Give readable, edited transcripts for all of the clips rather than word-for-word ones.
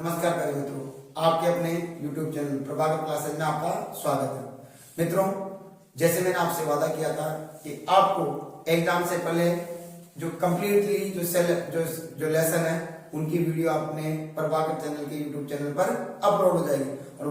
नमस्कार प्यारे मित्रों, आपके अपने YouTube चैनल प्रभाकर क्लासेज में आपका स्वागत है। मित्रों, जैसे मैंने आपसे वादा किया था कि आपको एग्जाम से पहले जो कंप्लीटली जो लेसन है उनकी वीडियो अपने प्रभाकर चैनल के YouTube चैनल पर अपलोड हो जाएगी और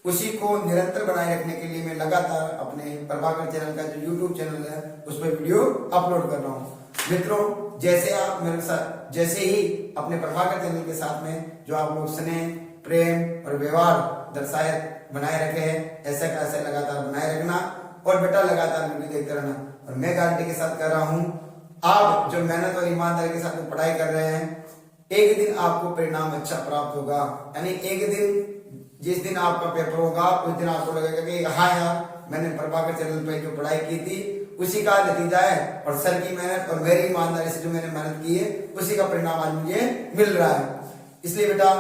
उसी को निरंतर बनाए रखने के लिए मैं लगातार अपने प्रभाकर चैनल का जो YouTube चैनल है उस पर वीडियो अपलोड कर रहा हूँ। मित्रों, जैसे आप मेरे साथ जैसे ही अपने प्रभाकर चैनल के साथ में जो आप लोग स्नेह, प्रेम और व्यवहार दर्शाए बनाए रखे हैं, ऐसा का ऐसा लगातार बनाए रखना और बेटा लगातार वीडियो देखते रहना। और मैं गारंटी के साथ कह रहा हूँ, आप जो मेहनत और ईमानदारी के साथ पढ़ाई कर रहे हैं, एक दिन आपको परिणाम अच्छा प्राप्त होगा। यानी एक दिन जिस दिन आपका पेपर होगा उस दिन आपको लगेगा कि हाँ यार, मैंने प्रभाकर चैनल पर जो पढ़ाई की थी उसी का नतीजा है और सर की मेहनत और मेरी ईमानदारी से जो मैंने मेहनत की है उसी का परिणाम आज मुझे मिल रहा है। इसलिए बेटा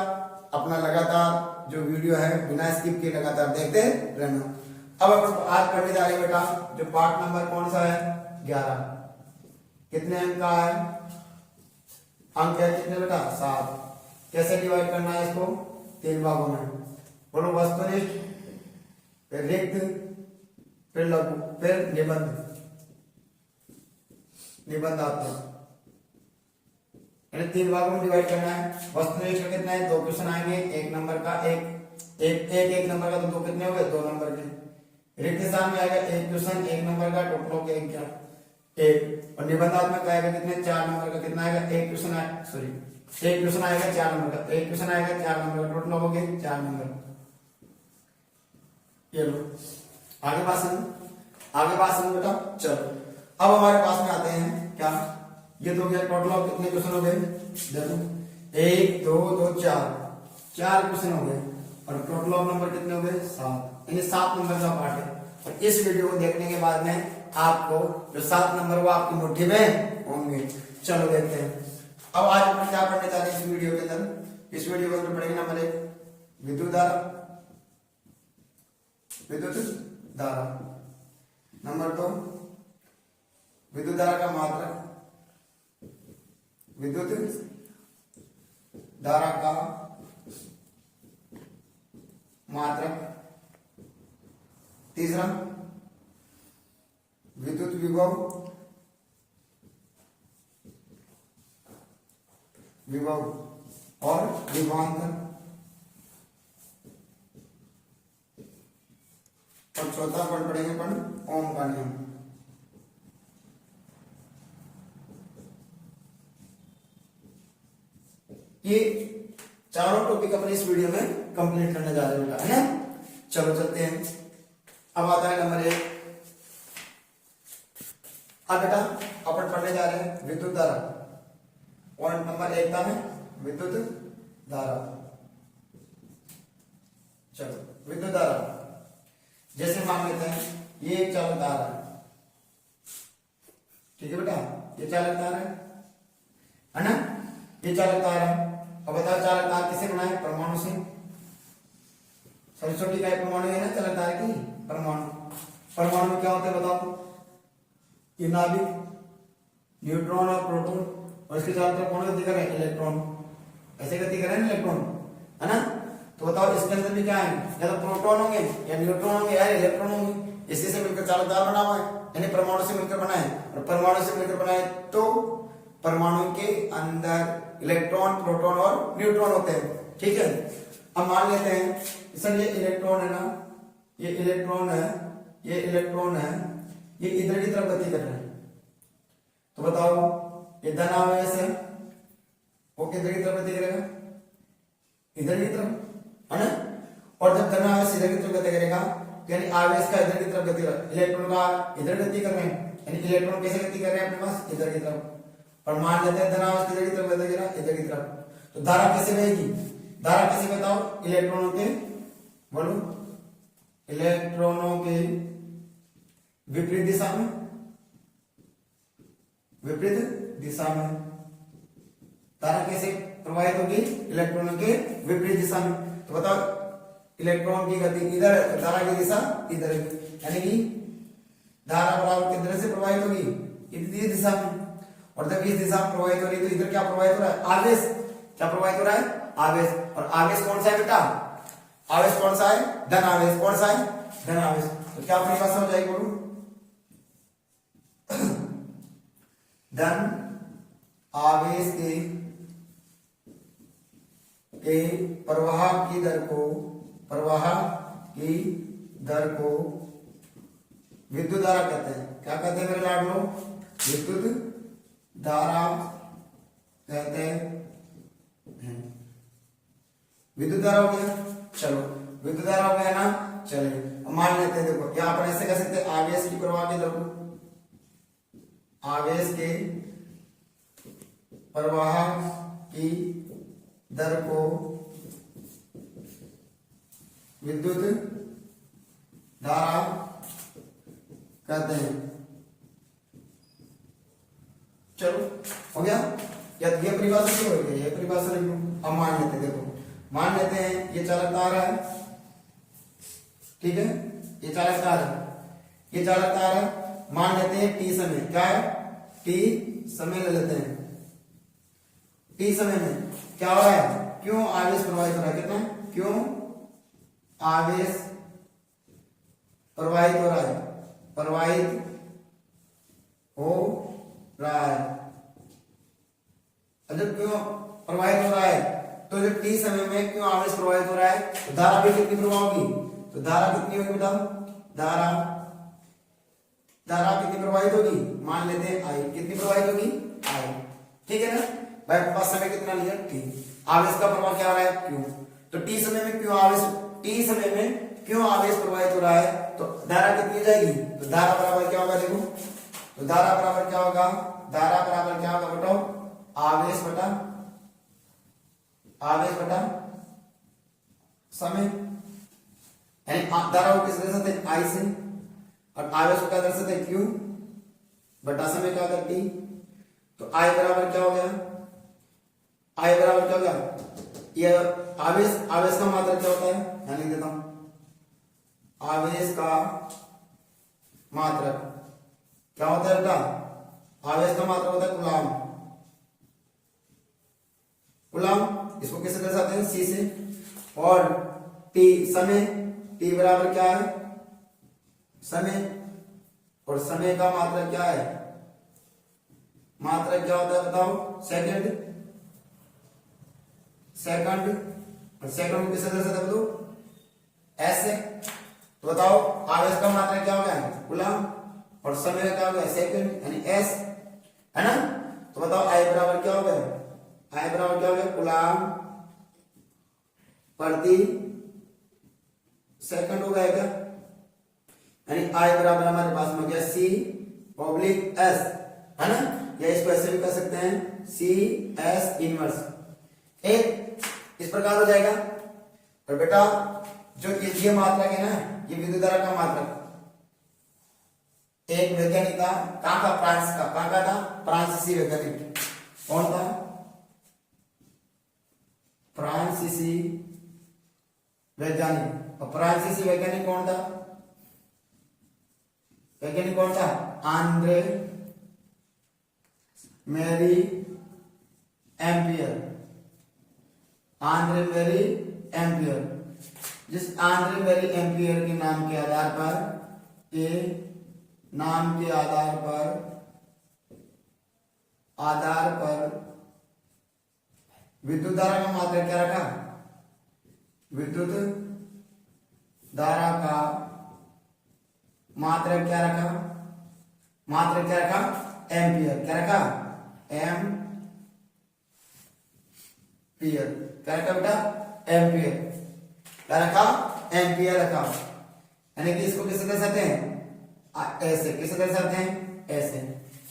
अपना लगातार जो वीडियो है बिना स्किप किए लगातार देखते रहना। अब अपन आज पढ़ने जा रहे हैं बेटा, जो पार्ट नंबर कौन सा है? 11। कितने अंक का है? अंक है कितने बेटा? 7। कैसे डिवाइड करना है इसको? 3 भागों में। बोलो, वस्तुनिष्ठ, फिर रिक्त, फिर लघु, फिर निबंधात्मक। 3 भागों में डिवाइड करना है। वस्तुनिष्ठ का कितना है? 2 क्वेश्चन आएंगे, 1 नंबर का, एक नंबर का, तो 2 कितने हो गए? 2 नंबर के। रिक्त स्थान में आएगा 1 क्वेश्चन, 1 नंबर का, टोटल हो गया 1। और निबंधात्मक आएगा कितने? 4 नंबर का। कितना आएगा? 1 क्वेश्चन आएगा 4 नंबर का, 1 क्वेश्चन आएगा 4 नंबर का, टोटल हो गए 4 नंबर। ये लो, आगे बात समझ बेटा। चलो अब हमारे पास में आते हैं क्या? ये तो गया टोटल ऑफ कितने क्वेश्चन हो गए? देखो 1 2 2 4 क्वेश्चन हो गए और टोटल ऑफ नंबर कितने हो गए? 7। यानी 7 नंबर का पार्ट है। और इस वीडियो को देखने के बाद में आपको जो 7 नंबर वो आपकी मुट्ठी में होंगे। चलो देखते हैं। अब आज हम क्या पढ़ने जा रहे हैं इस वीडियो के अंदर? इस वीडियो को पढ़ेंगे नंबर 1 विद्युत धारा, नंबर 2 विद्युत धारा का मात्रक, विद्युत धारा का मात्रक। तीसरा विद्युत विभव और विभवांतर। और चौथा पढ़ेंगे ओम का नियम। ये चारों टॉपिक अपने इस वीडियो में कंप्लीट करने जा रहे हैं, है ना? चलो चलते हैं। अब आता है नंबर 1। अब बेटा अपन पढ़ने जा रहे हैं विद्युत धारा। पॉइंट नंबर 1 था में विद्युत धारा। चलो विद्युत धारा, जैसे मान लेते हैं ये एक चालक तार है, ठीक है बेटा? ये चालक तार है ना? ये चालक तार है। अब बताओ चालक तार किसे बना है? परमाणु से। सबसे छोटी का परमाणु है ना चालक तार की? परमाणु में क्या होते हैं बताओ? ये नाभिक, न्यूट्रॉन और प्रोटॉन, और इसके चारों तरफ कौन गति कर रहे हैं? इलेक्ट्रॉन। ऐसे गति कर रहे हैं इलेक्ट्रॉन, है ना? तो बताओ इसके अंदर भी क्या है? या तो प्रोटॉन होंगे या न्यूट्रॉन होंगे या इलेक्ट्रॉन होंगे। इसी से मिलकर चालक तार बना हुआ है, यानी परमाणु से मिलकर बना है। और परमाणु से मिलकर बना है तो परमाणु के अंदर इलेक्ट्रॉन, प्रोटॉन और न्यूट्रॉन होते हैं, ठीक है? अब मान लेते हैं सर ये इलेक्ट्रॉन है ना, ये इलेक्ट्रॉन है, ये इधर की तरफ गति कर रहे हैं। तो बताओ ये धन आवेश है, वो किधर की तरफ गति करेगा? इधर की तरफ, है ना? और जब धन आवेश इधर की तरफ गति करेगा यानी आवेश का इधर की तरफ गति, इलेक्ट्रॉन का इधर गति कर रहे हैं, यानी इलेक्ट्रॉन कैसे गति कर रहे हैं अपने पास? इधर की तरफ। और मान लेते हैं धनावेश किधर की तरफ गति कर रहा है? इधर की तरफ। तो धारा कैसे बहेगी? धारा कैसे बताओ? इलेक्ट्रॉनों के, बोलो, इलेक्ट्रॉनों के विपरीत दिशा में धारा कैसे प्रवाहित होगी? इलेक्ट्रॉनों के विपरीत दिशा में। तो बताओ इलेक्ट्रॉन की गति इधर, धारा की दिशा इधर, यानी कि धारा बराबर किधर से प्रवाहित होगी? इस दिशा में। और जब इस दिशा में प्रवाहित हो रही है तो इधर क्या प्रवाहित हो रहा है? आवेश क्या प्रवाहित हो रहा है? आवेश, और आवेश कौन सा है बेटा, आवेश कौन सा है, धन आवेश, कौन सा है, धन आवेश। तो क्या परिभाषा हो जाएगी बोलो, धन आवेश के प्रवाह की दर को विद्युत धारा कहते हैं। क्या कहते हैं मेरे लाडलो, विद्युत धारा कहते हैं। विद्युत धारा हो गया, चलो विद्युत धारा हो गया ना, चलिए मान लेते हैं, देखो यहाँ पर ऐसे कह सकते हैं आवेश की प्रवाह की दर को, आवेश के प्रवाह की दर को विद्युत धारा कहते हैं। चलो हो गया, या ये परिभाषा क्यों हो गई, ये परिभाषा लिख लो। अब मान लेते हैं, देखो मान लेते हैं ये चालक तार है, ठीक है, ये चालक तार है, ये चालक तार है, मान लेते हैं टी समय, क्या है, टी समय ले लेते हैं। टी समय में क्या हो रहा है, क्यों आवेश प्रवाहित हो रहा है, कितना, क्यों आवेश प्रवाहित हो रहा है, प्रवाहित हो रहा है। जब क्यों प्रवाहित हो रहा है, तो जो टी समय में क्यों आवेश प्रवाहित हो रहा है, तो धारा भी कितनी प्रवाह होगी, तो धारा कितनी होगी बेटा, धारा कितनी प्रवाहित होगी, मान लेते हैं आई, कितनी प्रवाहित होगी, आई, ठीक है ना भाई। पास समय कितना लिया, टी, आवेश का प्रवाह क्या हो रहा है, क्यों, तो टी समय में क्यों आवेश, टी समय में क्यों आवेश प्रवाहित हो रहा है, तो धारा कितनी हो जाएगी, तो धारा बराबर क्या होगा, देखो तो धारा बराबर क्या होगा, धारा बराबर क्या होगा बताओ, आवेश बटा समय, यानी धारा को किस दर्शाते हैं, आई से, और आवेश को क्या दर्शाते हैं, क्यू बटा समय क्या होगा, टी। तो आई बराबर क्या हो गया, आई बराबर क्या हो गया, ये आवेश का मात्रा क्या होता है, यहाँ लिख देता हूं, आवेश का मात्रक क्या होता है बेटा, आवेश का मात्रक होता है कूलाम, कूलाम, इसको किससे दर्शाते हैं, सी से। और टी समय, टी बराबर क्या है, समय, और समय का मात्रक क्या है, मात्रक क्या होता है बताओ, सेकंड, और सेकंड को किससे दर्शाते हैं, एस से। तो बताओ आवेश का मात्रक क्या हो गया, कूलाम, और समय का क्या हो गया, सेकंड, यानी एस, है ना। तो बताओ आई बराबर क्या हो गया, आई बराबर क्या हो गया, कूलाम प्रति सेकंड हो गया क्या, यानी आई बराबर हमारे पास में गया सी ऑब्लिक एस, है ना, या इसको ऐसे भी कर सकते हैं सी एस इनवर्स, एक इस प्रकार हो जाएगा। और बेटा जो ये मात्रक है ना, ये विद्युत धारा का मात्रक, एक वैज्ञानिक था, कहां का, फ्रांस का, कहां का था, फ्रांसीसी वैज्ञानिक, कौन था, फ्रांसीसी वैज्ञानिक। और फ्रांसीसी वैज्ञानिक कौन था, वैज्ञानिक कौन था, Andre Marie ampere, Andre Marie ampere. जिस आंद्रे मैरी एम्पियर के नाम के आधार पर, के नाम के आधार पर विद्युत धारा का मात्रक क्या रखा, विद्युत धारा का मात्रक क्या रखा, एम्पियर, क्या रखा, एम्पियर, क्या रखा बेटा, एम्पियर, क्या रखा, एम्पियर रखा। यानी कि इसको किससे दर्शाते हैं, ऐसे, किससे दर्शाते हैं, ऐसे,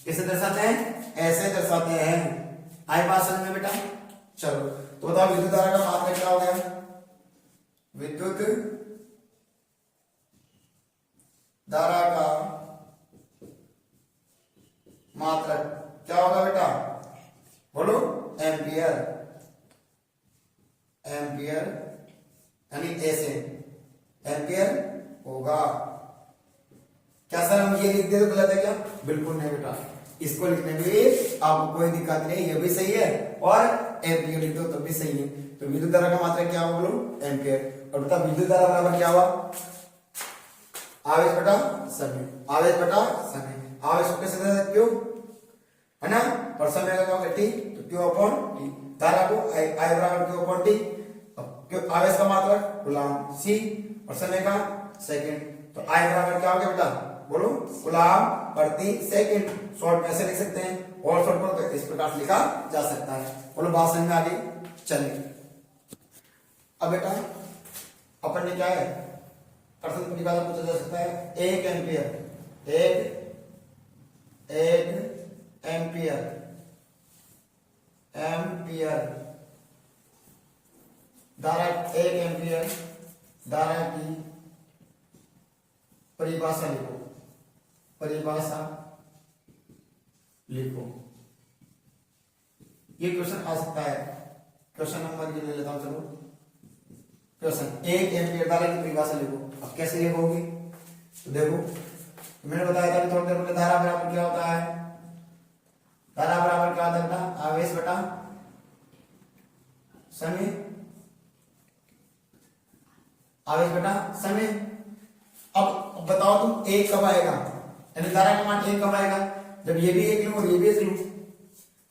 किससे दर्शाते हैं, ऐसे दर्शाते हैं। आई बात समझ में बेटा, चलो तो बताओ विद्युत धारा का मात्रक क्या हो गया, विद्युत धारा का मात्रक क्या होगा बेटा, बोलो, एम्पियर, यानी ऐसे एम्पियर होगा। क्या सर हम ये लिख दे तो गलत है क्या, बिल्कुल नहीं बेटा, इसको लिखने में आपको कोई दिक्कत नहीं, ये भी सही है। और एम्पियर लिख दो तब भी सही है। तो विद्युत धारा का मात्रक क्या होगा बोलो, एम्पियर। और बता विद्युत धारा बराबर क्या हुआ, आवेश बटा समय, आवेश बटा समय। आवेश को कैसे दे क्यू है ना, और समय का क्या होगा टी, तो क्यू अपॉन टी। धारा को आई बराबर क्यू अपॉन टी। अब आवेश का मात्रक कूलाम सी और समय का सेकंड, तो आई बराबर क्या हो गया बेटा बोलो, कूलाम प्रति सेकंड। शॉर्ट में ऐसे लिख सकते हैं, और शॉर्ट पर तो इस प्रकार से लिखा जा सकता है। बोलो बात समझ में आ गई, चलिए अब बेटा अपन ने क्या है प्रश्न परिभाषा पूछा जा सकता है, एक एम्पियर, एक एम्पियर, धारा, एक एम्पियर धारा की परिभाषा लिखो, परिभाषा लिखो। ये क्वेश्चन आ सकता है, क्वेश्चन नंबर ये ले लेता हूं, चलो क्वेश्चन, एक एम्पियर धारा की परिभाषा लिखो। अब कैसे लिखोगे, तो देखो मैंने बताया था थोड़ी देर पहले, धारा बराबर क्या होता है, धारा बराबर क्या होता है बेटा, आवेश बटा समय, आवेश बटा समय। अब बताओ तुम एक कब आएगा, यानी धारा का मान एक कब आएगा, जब ये भी एक लूं और ये भी एक लूं,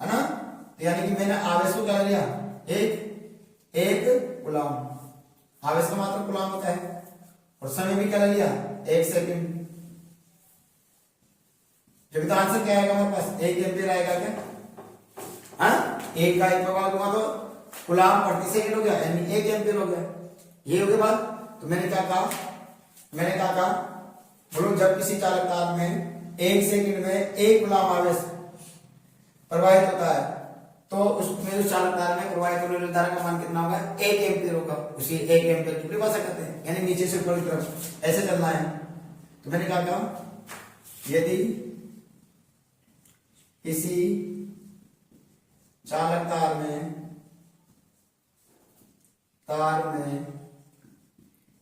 है ना। तो यानी कि मैंने आवेश को क्या लिया, एक कूलाम, आवेश का मात्रक कूलाम होता है, और समय भी क्या लिया, एक सेकंड। जब तो आंसर क्या आएगा हमारे पास, एक एम्पियर आएगा क्या, हाँ एक का एक प्रभाव दूंगा तो कूलाम प्रति सेकंड हो गया, यानी एक एम्पियर हो गया। ये हो गया बात। तो मैंने क्या कहा, मैंने क्या कहा बोलो, जब किसी चालक तार में एक सेकंड में एक कूलाम आवेश प्रवाहित होता है, तो उसमें उस चालक तार में प्रवाहित होने वाली धारा का मान कितना होगा, एक एम्पियर होगा। उसी एक एम्पियर की परिभाषा करते हैं, यानी नीचे से ऊपर की तरफ ऐसे चलना है। तो मैंने क्या कहा, यदि किसी चालक तार में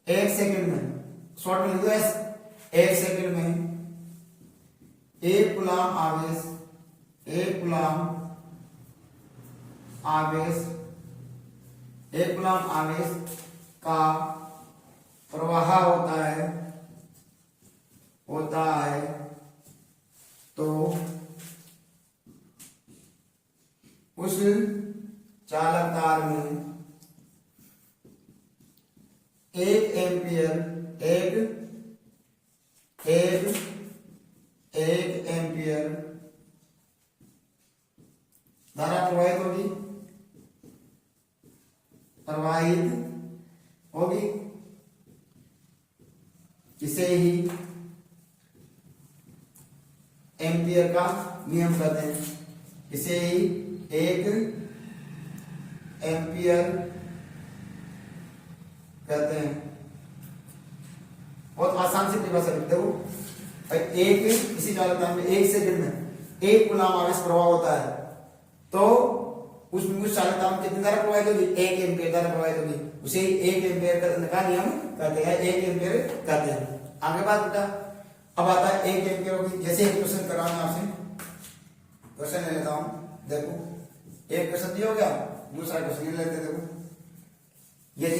एक सेकंड में, शॉर्ट में लिख दो एक सेकंड में एक कूलाम आवेश, एक कूलाम आवेश का प्रवाह होता है, तो उस चालक तार में एक एम्पियर धारा प्रवाहित होगी, इसे ही एम्पियर का नियम कहते हैं, इसे ही एक एम्पियर कहते हैं। बहुत आसान से परिभाषा लिखते हो भाई, एक किसी चालक तार में एक सेकंड में एक कूलाम आवेश प्रवाह होता है, तो उसमें उस चालक तार में कितनी धारा प्रवाहित होगी, एक एम्पियर धारा प्रवाहित होगी। उसे एक एम्पियर का नियम कहते हैं, एक एम्पियर कहते हैं। आगे बात बेटा, अब आता है एक एम्पियर होगी। जैसे एक क्वेश्चन कर रहा हूं आपसे, क्वेश्चन ले लेता हूं, देखो एक क्वेश्चन दिया हो गया, दूसरा क्वेश्चन ले लेते। देखो यदि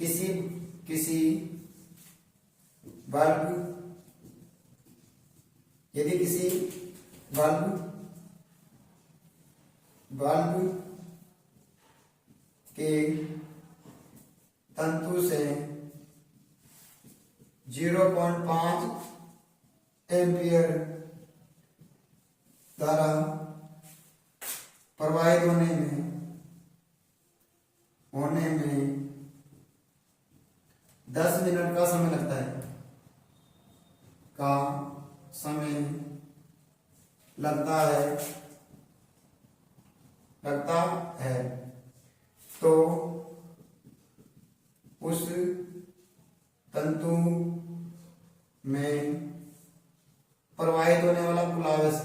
किसी बल्ब के तंतु से 0.5 एम्पियर धारा प्रवाहित होने में 10 मिनट का समय लगता है, तो उस तंतु में प्रवाहित होने वाला कुल आवेश,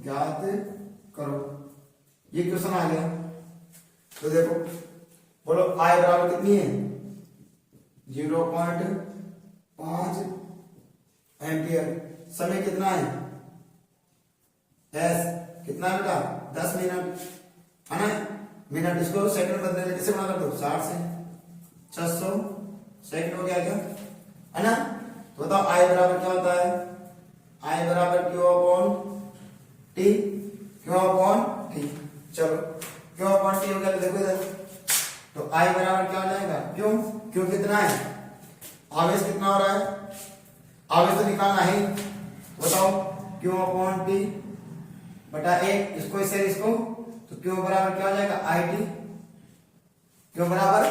ज्ञात करो। ये क्वेश्चन आ गया। तो देखो बोलो आई बराबर कितनी है, 0.5 एम्पियर। समय कितना है एस, कितना है बेटा 10 मिनट है ना। मिनट इसको सेकंड बदलने कैसे बना कर दो 60 से 600 सेकंड हो गया क्या है ना। तो बताओ आई बराबर क्या होता है, आई बराबर Q upon T, Q upon T. चलो क्यू अपॉन टी हो गया, देखो इधर तो आई बराबर क्या हो जाएगा क्यू, क्यू कितना है आवेश कितना हो रहा है, आवेश तो निकालना है, बताओ क्यू अपॉन टी बटा एक, इसको इससे इसको तो क्यू बराबर क्या हो जाएगा आई टी, क्यू बराबर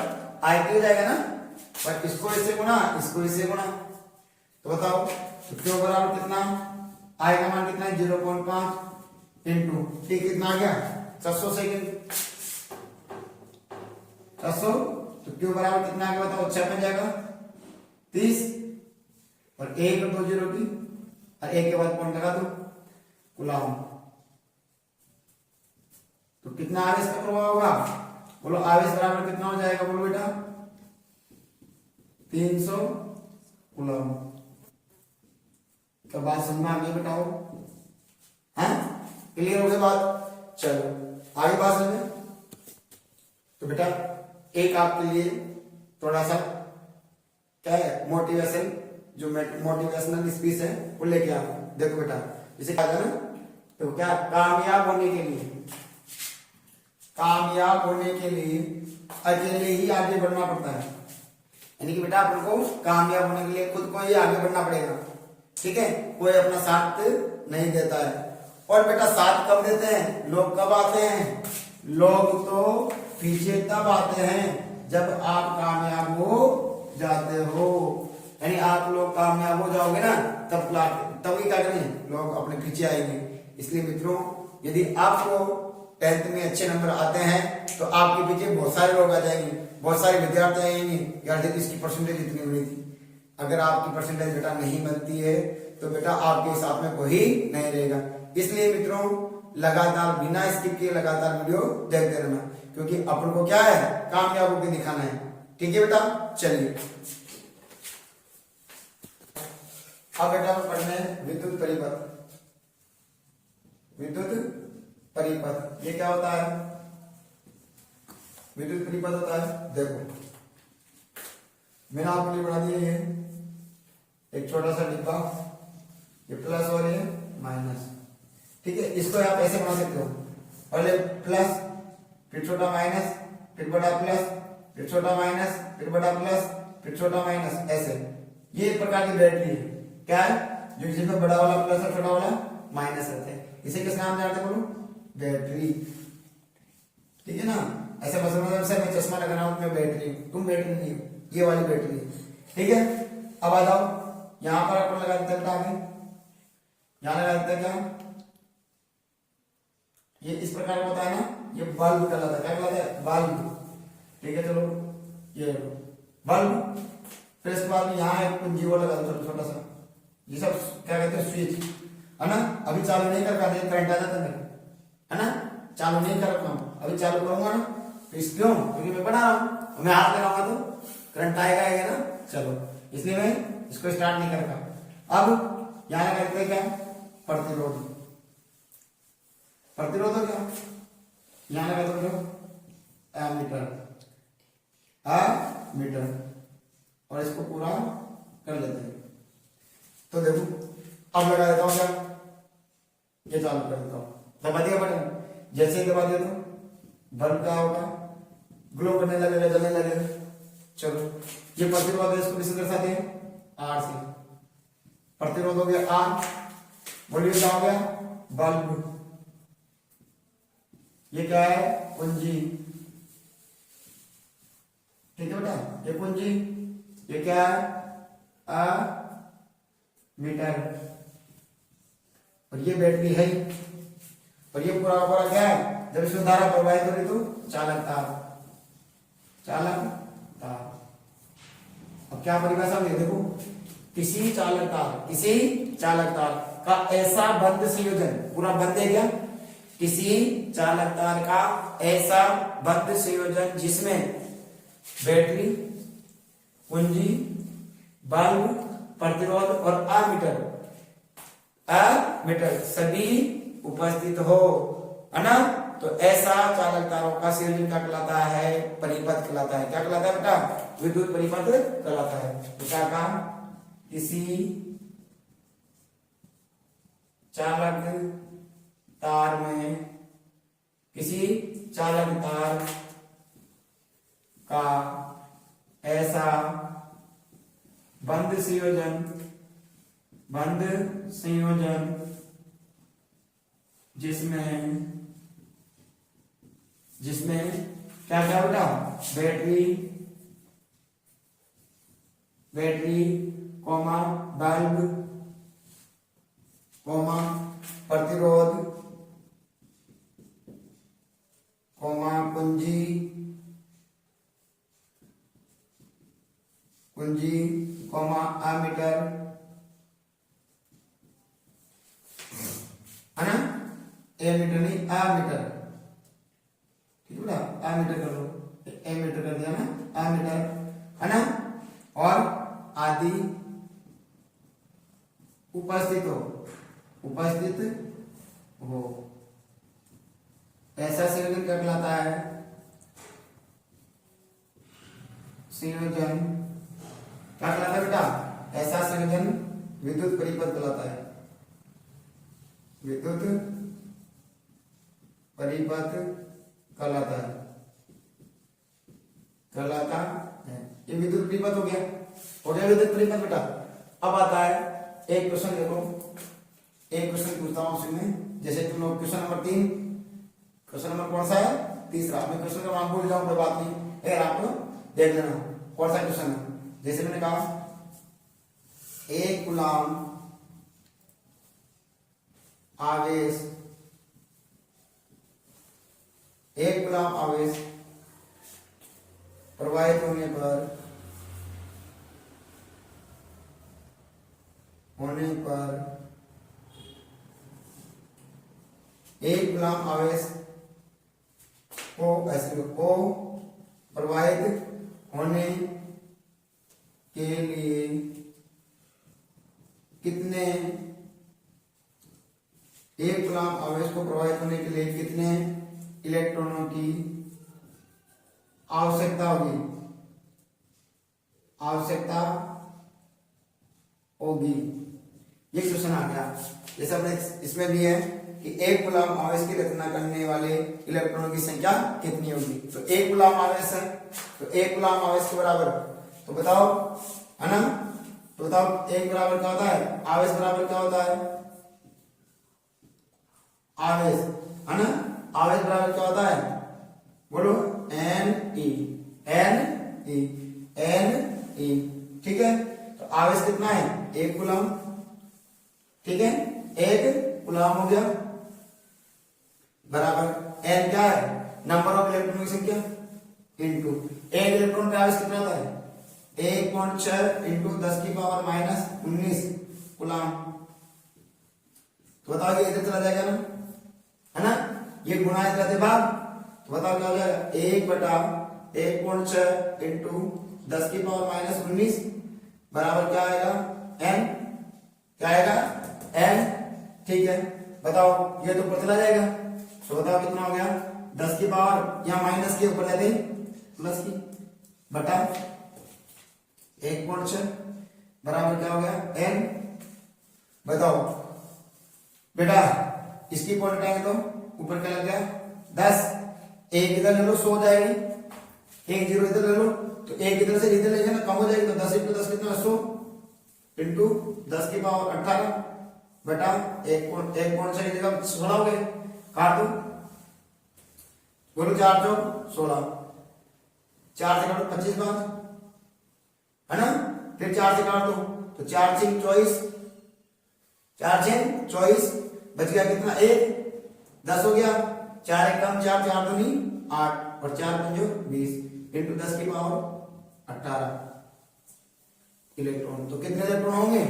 आई टी हो जाएगा ना। पर इसको इससे गुणा, इसको इससे गुणा, तो बताओ तो क्यू बराबर कितना, आई का मान कितना है 0.5 इंटू टी कितना आ गया 600 सेकेंड, 600 तो क्यू बराबर कितना आ गया बताओ 6 बन जाएगा 30 और 1 और 2 जीरो की और 1 के बाद पॉइंट लगा दो कुलाम। तो कितना आवेश का प्रभाव होगा बोलो, आवेश बराबर कितना हो जाएगा बोलो बेटा 300 कुलाम। क्या बात समझ में आ गई बेटाओ, हैं क्लियर हो गई बात। चलो आगे बात समझे। तो बेटा एक आपके लिए थोड़ा सा क्या है मोटिवेशन, जो मोटिवेशनल स्पीच है वो लेके आओ। देखो बेटा इसे क्या करना, तो क्या कामयाब होने के लिए, कामयाब होने के लिए अकेले ही आगे बढ़ना पड़ता है। यानी कि बेटा अपन को कामयाब होने के लिए खुद को ही आगे बढ़ना पड़ेगा, ठीक है, कोई अपना साथ नहीं देता है। और बेटा साथ कब देते हैं, लोग कब आते हैं, लोग तो पीछे तब आते हैं जब आप कामयाब हो जाते हो। यानी आप लोग कामयाब हो जाओगे ना तभी क्या करेंगे लोग अपने पीछे आएंगे। इसलिए मित्रों यदि आपको 10th में अच्छे नंबर आते हैं तो आपके पीछे बहुत सारे लोग आ जाएंगे, बहुत सारे विद्यार्थी आएंगे, यार देखिए इसकी परसेंटेज इतनी हुई थी। अगर आपकी परसेंटेज बेटा नहीं बनती है तो बेटा आपके हिसाब में कोई नहीं रहेगा। इसलिए मित्रों लगातार बिना स्किप किए लगातार वीडियो देखते रहना, क्योंकि अपन को क्या है कामयाब होकर दिखाना है, ठीक है बेटा। चलिए अब बेटा पढ़ने विद्युत परिपथ, विद्युत परिपथ ये क्या होता है, विद्युत परिपथ होता है, देखो मैंने आपके लिए बना दिया ये एक छोटा सा डिब्बा, ये प्लस और ये माइनस, ठीक है। इसको आप ऐसे बना सकते हो, पहले प्लस फिर छोटा माइनस फिर बड़ा प्लस फिर छोटा माइनस फिर बड़ा प्लस फिर छोटा माइनस, ऐसे ये एक प्रकार की बैटरी है, क्या है जो जिसमें बड़ा वाला प्लस और छोटा वाला माइनस रहते हैं, इसे किस नाम जानते बोलो बैटरी, ठीक है ना। ऐसे मतलब से मैं चश्मा लगा रहा हूं मैं बैटरी, तुम बैटरी नहीं हो, ये वाली बैटरी, ठीक है। अब आ जाओ यहां पर अपन लगा देते हैं आगे, यहां लगा देते हैं क्या, ये इस प्रकार का होता है ना, ये बल्ब कहलाता है, क्या कहलाता है बल्ब, ठीक है। चलो ये बल्ब, फिर इसके बाद यहाँ एक कुंजी वो लगा दो छोटा सा, ये सब क्या कहते हैं स्विच, है ना। अभी चालू नहीं कर पाते करंट आ जाता है ना, चालू नहीं कर रहा हूं, अभी चालू करूंगा ना तो इस क्यों, क्योंकि मैं बना रहा हूं, मैं हाथ लगाऊंगा तो करंट आएगा ना, चलो इसलिए मैं इसको स्टार्ट नहीं कर रहा। अब यहां करते हैं क्या प्रतिरोध, प्रतिरोध हो क्या, यहां लगा दो एमीटर, मीटर, और इसको पूरा कर लेते हैं। तो देखो अब लगा देता हूं क्या, ये चालू कर देता हूं, दबा दिया बटन, जैसे ही दबा दिया तो बल्ब क्या होगा ग्लो करने लगेगा, जलने लगेगा। चलो ये प्रतिरोध है, इसको किसी दर्शाते हैं आर से, प्रतिरोध हो गया आर, बोलिए क्या हो गया बल्ब, ये क्या है कुंजी, ठीक है बेटा, ये कुंजी, ये क्या है मीटर, और ये बैटरी है, और ये पूरा पूरा क्या है जब इसमें धारा प्रवाहित हो रही तो चालक तार, चालक तार। अब क्या परिभाषा हुई देखो, किसी चालक तार, किसी चालक तार का ऐसा बंद संयोजन, पूरा बंद है क्या, किसी चालक तार का ऐसा बंद संयोजन जिसमें बैटरी कुंजी, बल्ब, प्रतिरोध और अमीटर सभी उपस्थित हो, है ना, तो ऐसा चालक तारों का संयोजन क्या कहलाता है? परिपथ कहलाता है। क्या कहलाता है बेटा? विद्युत परिपथ कहलाता है। तो क्या कहा? किसी चालक तार का ऐसा बंद संयोजन जिसमें क्या क्या बेटा? बैटरी कॉमा बल्ब कॉमा प्रतिरोध कॉमा कुंजी कॉमा एमीटर, है ना? एमीटर नहीं एमीटर, ठीक है बेटा? एमीटर कर लो, एमीटर कर दिया ना, एमीटर, है ना? और आदि उपस्थित हो ऐसा संयोजन क्या कहलाता है? संयोजन क्या कहलाता है बेटा? ऐसा संयोजन विद्युत परिपथ कहलाता है। विद्युत परिपथ कहलाता है। ये विद्युत परिपथ हो गया विद्युत परिपथ बेटा। अब आता है एक क्वेश्चन, देखो एक क्वेश्चन पूछता हूं उसमें, जैसे तुम लोग क्वेश्चन नंबर 3, क्वेश्चन नंबर कौन सा है? तीसरा। मैं क्वेश्चन का नाम भूल जाऊं कोई बात नहीं, अगर आप देख लेना कौन सा क्वेश्चन है। जैसे मैंने कहा 1 कूलाम आवेश, 1 कूलाम आवेश प्रवाहित होने पर 1 कूलाम आवेश को प्रवाहित होने के लिए कितने 1 कूलाम आवेश को प्रवाहित होने के लिए कितने इलेक्ट्रॉनों की आवश्यकता होगी। ये क्वेश्चन आ गया। जैसे अपने इसमें भी है कि 1 कूलाम आवेश की रचना करने वाले इलेक्ट्रॉनों की संख्या कितनी होगी। तो 1 कूलाम आवेश है, तो 1 कूलाम आवेश के बराबर, तो बताओ, है ना? तो बताओ 1 बराबर क्या होता है? आवेश बराबर क्या होता है? आवेश, है ना? आवेश बराबर क्या होता है? बोलो, Ne, ठीक है? तो आवेश कितना है? 1 कूलाम, ठीक है? 1 कूलाम हो गया बराबर n क्या है? नंबर ऑफ इलेक्ट्रॉनों की संख्या इनटू 1 इलेक्ट्रॉन का आवेश कितना होता है? 1.6 इंटू 10 की पावर माइनस 19 कूलाम। तो बताओ ये इधर चला जाएगा ना, है ना? ये गुणा इधर से भाग, तो बताओ क्या हो जाएगा? 1/1.6 इंटू 10 की पावर माइनस 19 बराबर क्या आएगा? n, क्या आएगा? n, ठीक है? बताओ ये तो ऊपर चला जाएगा, तो बताओ कितना हो गया? 10 की पावर, यहाँ माइनस के ऊपर जाते प्लस की, बटा 1.6 बराबर क्या हो गया? n। बताओ बेटा, इसकी पॉइंट हटाएंगे तो ऊपर क्या लग गया? 10, 1 इधर ले लो 100 हो जाएगी, 1 0 इधर ले लो, तो 1 इधर से इधर लेंगे ना, कम हो जाएगी, तो 10 इंटू 10 कितना? 100 इंटू 10 की पावर 18 बटा 1.6 की जगह 16 हो गए, काट दो, बोलो 4 चौक 16, 4 से काटो 25 बार, है ना? फिर 4 से काट दो, तो 4 6 24, 4 6 24, बच गया कितना? 1, 10 हो गया, 4 1 कम 4, 4 2 नहीं 8 और 4 5 20 इंटू 10 की पावर 18 इलेक्ट्रॉन। तो कितने इलेक्ट्रॉन होंगे?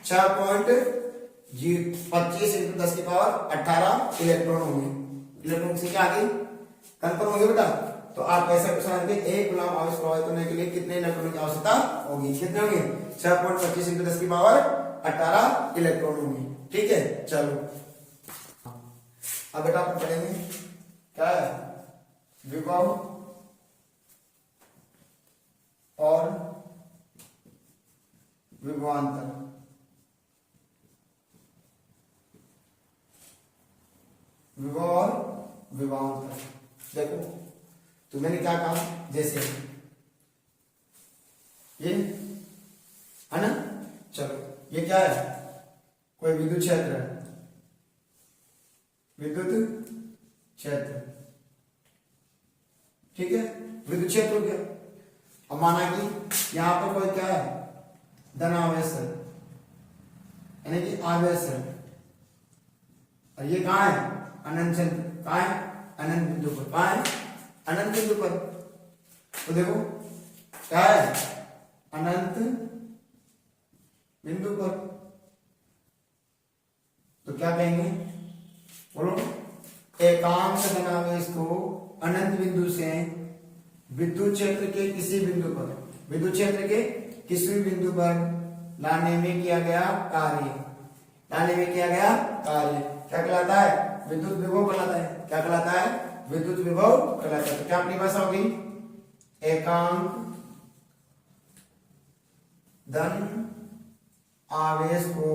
6.25 इंटू 10 की पावर 18 इलेक्ट्रॉन होंगे। इलेक्ट्रॉन की संख्या आ गई, कंफर्म हो गया बेटा? तो आप कैसे क्वेश्चन आएंगे, एक गुलाम आवेश प्रवाहित होने के लिए कितने इलेक्ट्रॉनों की आवश्यकता होगी, कितने होंगे 6.25 × 10 की पावर 18 इलेक्ट्रॉन होंगे। ठीक है, चलो अब बेटा अपन पढ़ेंगे क्या है, विभव और विभवांतर। विभव और विभवांतर, देखो तो मैंने क्या कहा, जैसे ये है ना, चलो ये क्या है, कोई विद्युत क्षेत्र है, विद्युत क्षेत्र, ठीक है, विद्युत क्षेत्र हो गया। अब माना कि यहां पर कोई क्या है, धनावेश है, यानी कि आवेश है, और ये कहां है, अनंत क्षेत्र, कहां है, अनंत बिंदु पर, कहां है, अनंत बिंदु पर। तो देखो क्या है, अनंत बिंदु पर, तो क्या कहेंगे, बोलो, एकांक धनावेश को अनंत बिंदु से विद्युत क्षेत्र के किसी बिंदु पर, विद्युत क्षेत्र के किसी भी बिंदु पर लाने में किया गया कार्य, लाने में किया गया कार्य क्या कहलाता है, विद्युत विभव कहलाता है। क्या कहलाता है, विद्युत विभव कहलाता है। तो क्या अपनी भाषा होगी, एकांक धन आवेश को,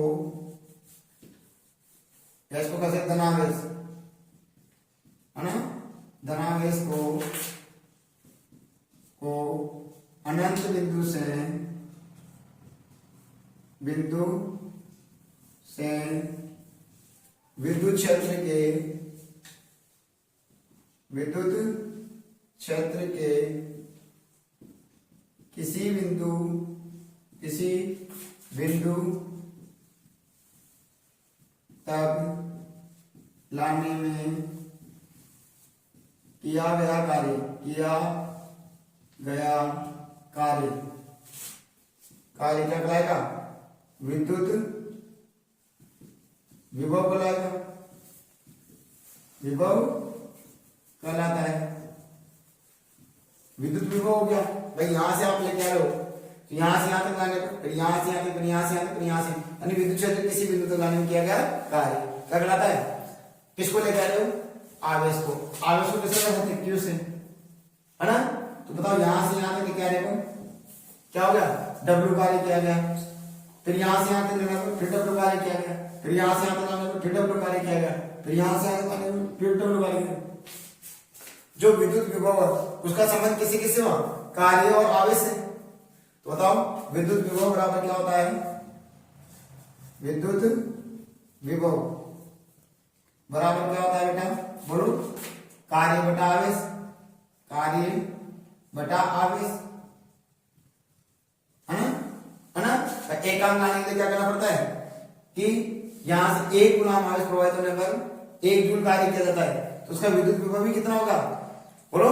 इसको कैसे, धनावेश है ना, धनावेश को अनंत बिंदु से विद्युत क्षेत्र के किसी बिंदु तक लाने में किया गया कार्य क्या कहलाएगा, विद्युत विभव कहलाएगा, विभव कहलाता है। विद्युत विभव हो गया भाई, यहां से आप लेके आ रहे हो तो यहां से यहां तक लाने पर, फिर यहां से यहां तक, फिर यहां से यहां तक, फिर यहां से, यानी विद्युत क्षेत्र किसी बिंदु तक लाने में किया गया कार्य क्या कहलाता है। किसको लेके आ रहे हो, आवेश को, आवेश को किससे बढ़ाते हैं, Q से, है ना। तो बताओ यहां से यहां तक लेके आ रहे हो, क्या हो गया, W कार्य किया गया, फिर यहां से यहां तक लेना तो फिर W कार्य किया गया, फिर यहां से यहां तक लाने तो फिर W कार्य किया गया, फिर यहां से यहां तक लाने तो फिर W कार्य किया। जो विद्युत विभव है उसका संबंध किसी किससे हुआ, कार्य और आवेश से। तो बताओ विद्युत विभव बराबर क्या होता है, विद्युत विभव बराबर क्या होता है बेटा, बोलो, कार्य बटा आवेश, कार्य बटा आवेश, है ना। एकांक लाने के लिए क्या करना पड़ता है कि यहां से एक गुलाम आवेश प्रवाहित होने पर 1 जूल कार्य किया जाता है, तो उसका विद्युत विभव भी कितना होगा, बोलो,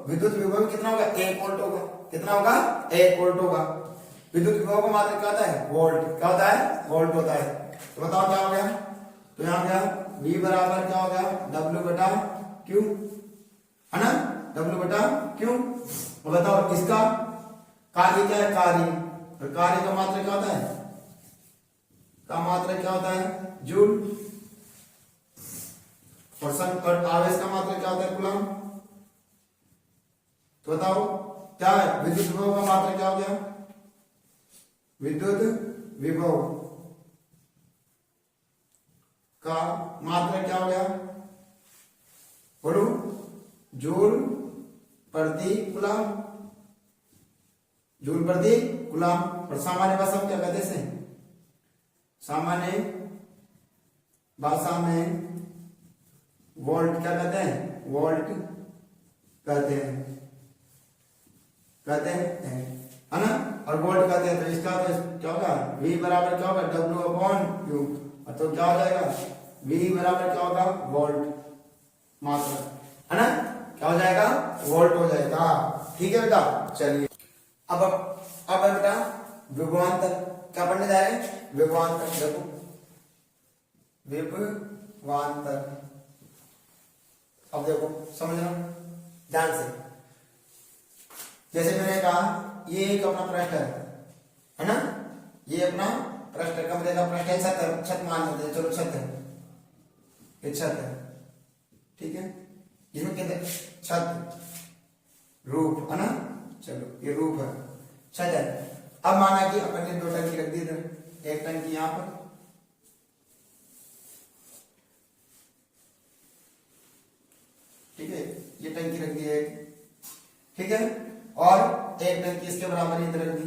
विद्युत विभव कितना होगा, 1 वोल्ट होगा। कितना होगा, 1 वोल्ट होगा। विद्युत विभव का मात्रक क्या होता है, वोल्ट, क्या होता है, वोल्ट होता है। तो बताओ क्या हो गया, तो यहां क्या, V बराबर क्या हो गया, W बटा Q, है ना, W बटा Q। तो बताओ इसका कार्य क्या है, कार्य, तो कार्य का मात्रक क्या होता है, का मात्रक क्या होता है, जूल, और आवेश का मात्रक क्या होता है, कूलम। तो बताओ क्या है, विद्युत विभव का मात्रक क्या हो गया, विद्युत विभव का मात्रक क्या हो गया, बोलो, जूल प्रति कूलम, जूल प्रति कूलम। और सामान्य भाषा में क्या कहते हैं, सामान्य भाषा में वोल्ट क्या कहते हैं, वोल्ट कहते हैं, है ना, और वोल्ट कहते हैं। तो इसका तो क्या होगा, V बराबर क्या होगा, W अपॉन Q, तो क्या हो जाएगा, V बराबर क्या होगा, वोल्ट मात्रक, है ना, क्या हो जाएगा, वोल्ट हो जाएगा। ठीक है बेटा, चलिए अब है बेटा विभवांतर, क्या पढ़ने जा रहे हैं, विभवांतर। देखो विभवांतर, अब देखो समझना ध्यान से, जैसे मैंने कहा ये एक अपना पृष्ठ है ना, ये अपना पृष्ठ कमरे का पृष्ठ है, छत मान लेते हैं, चलो छत है, ये छत है, ठीक है, इसमें कहते हैं छत, रूफ है ना, चलो ये रूफ है, छत है। अब माना कि अपन ने 2 टंकी रख दी इधर, एक टंकी यहां पर, ठीक है, ये टंकी रख दी है, ठीक है, और एक टंकी इसके बराबर इधर रख दी,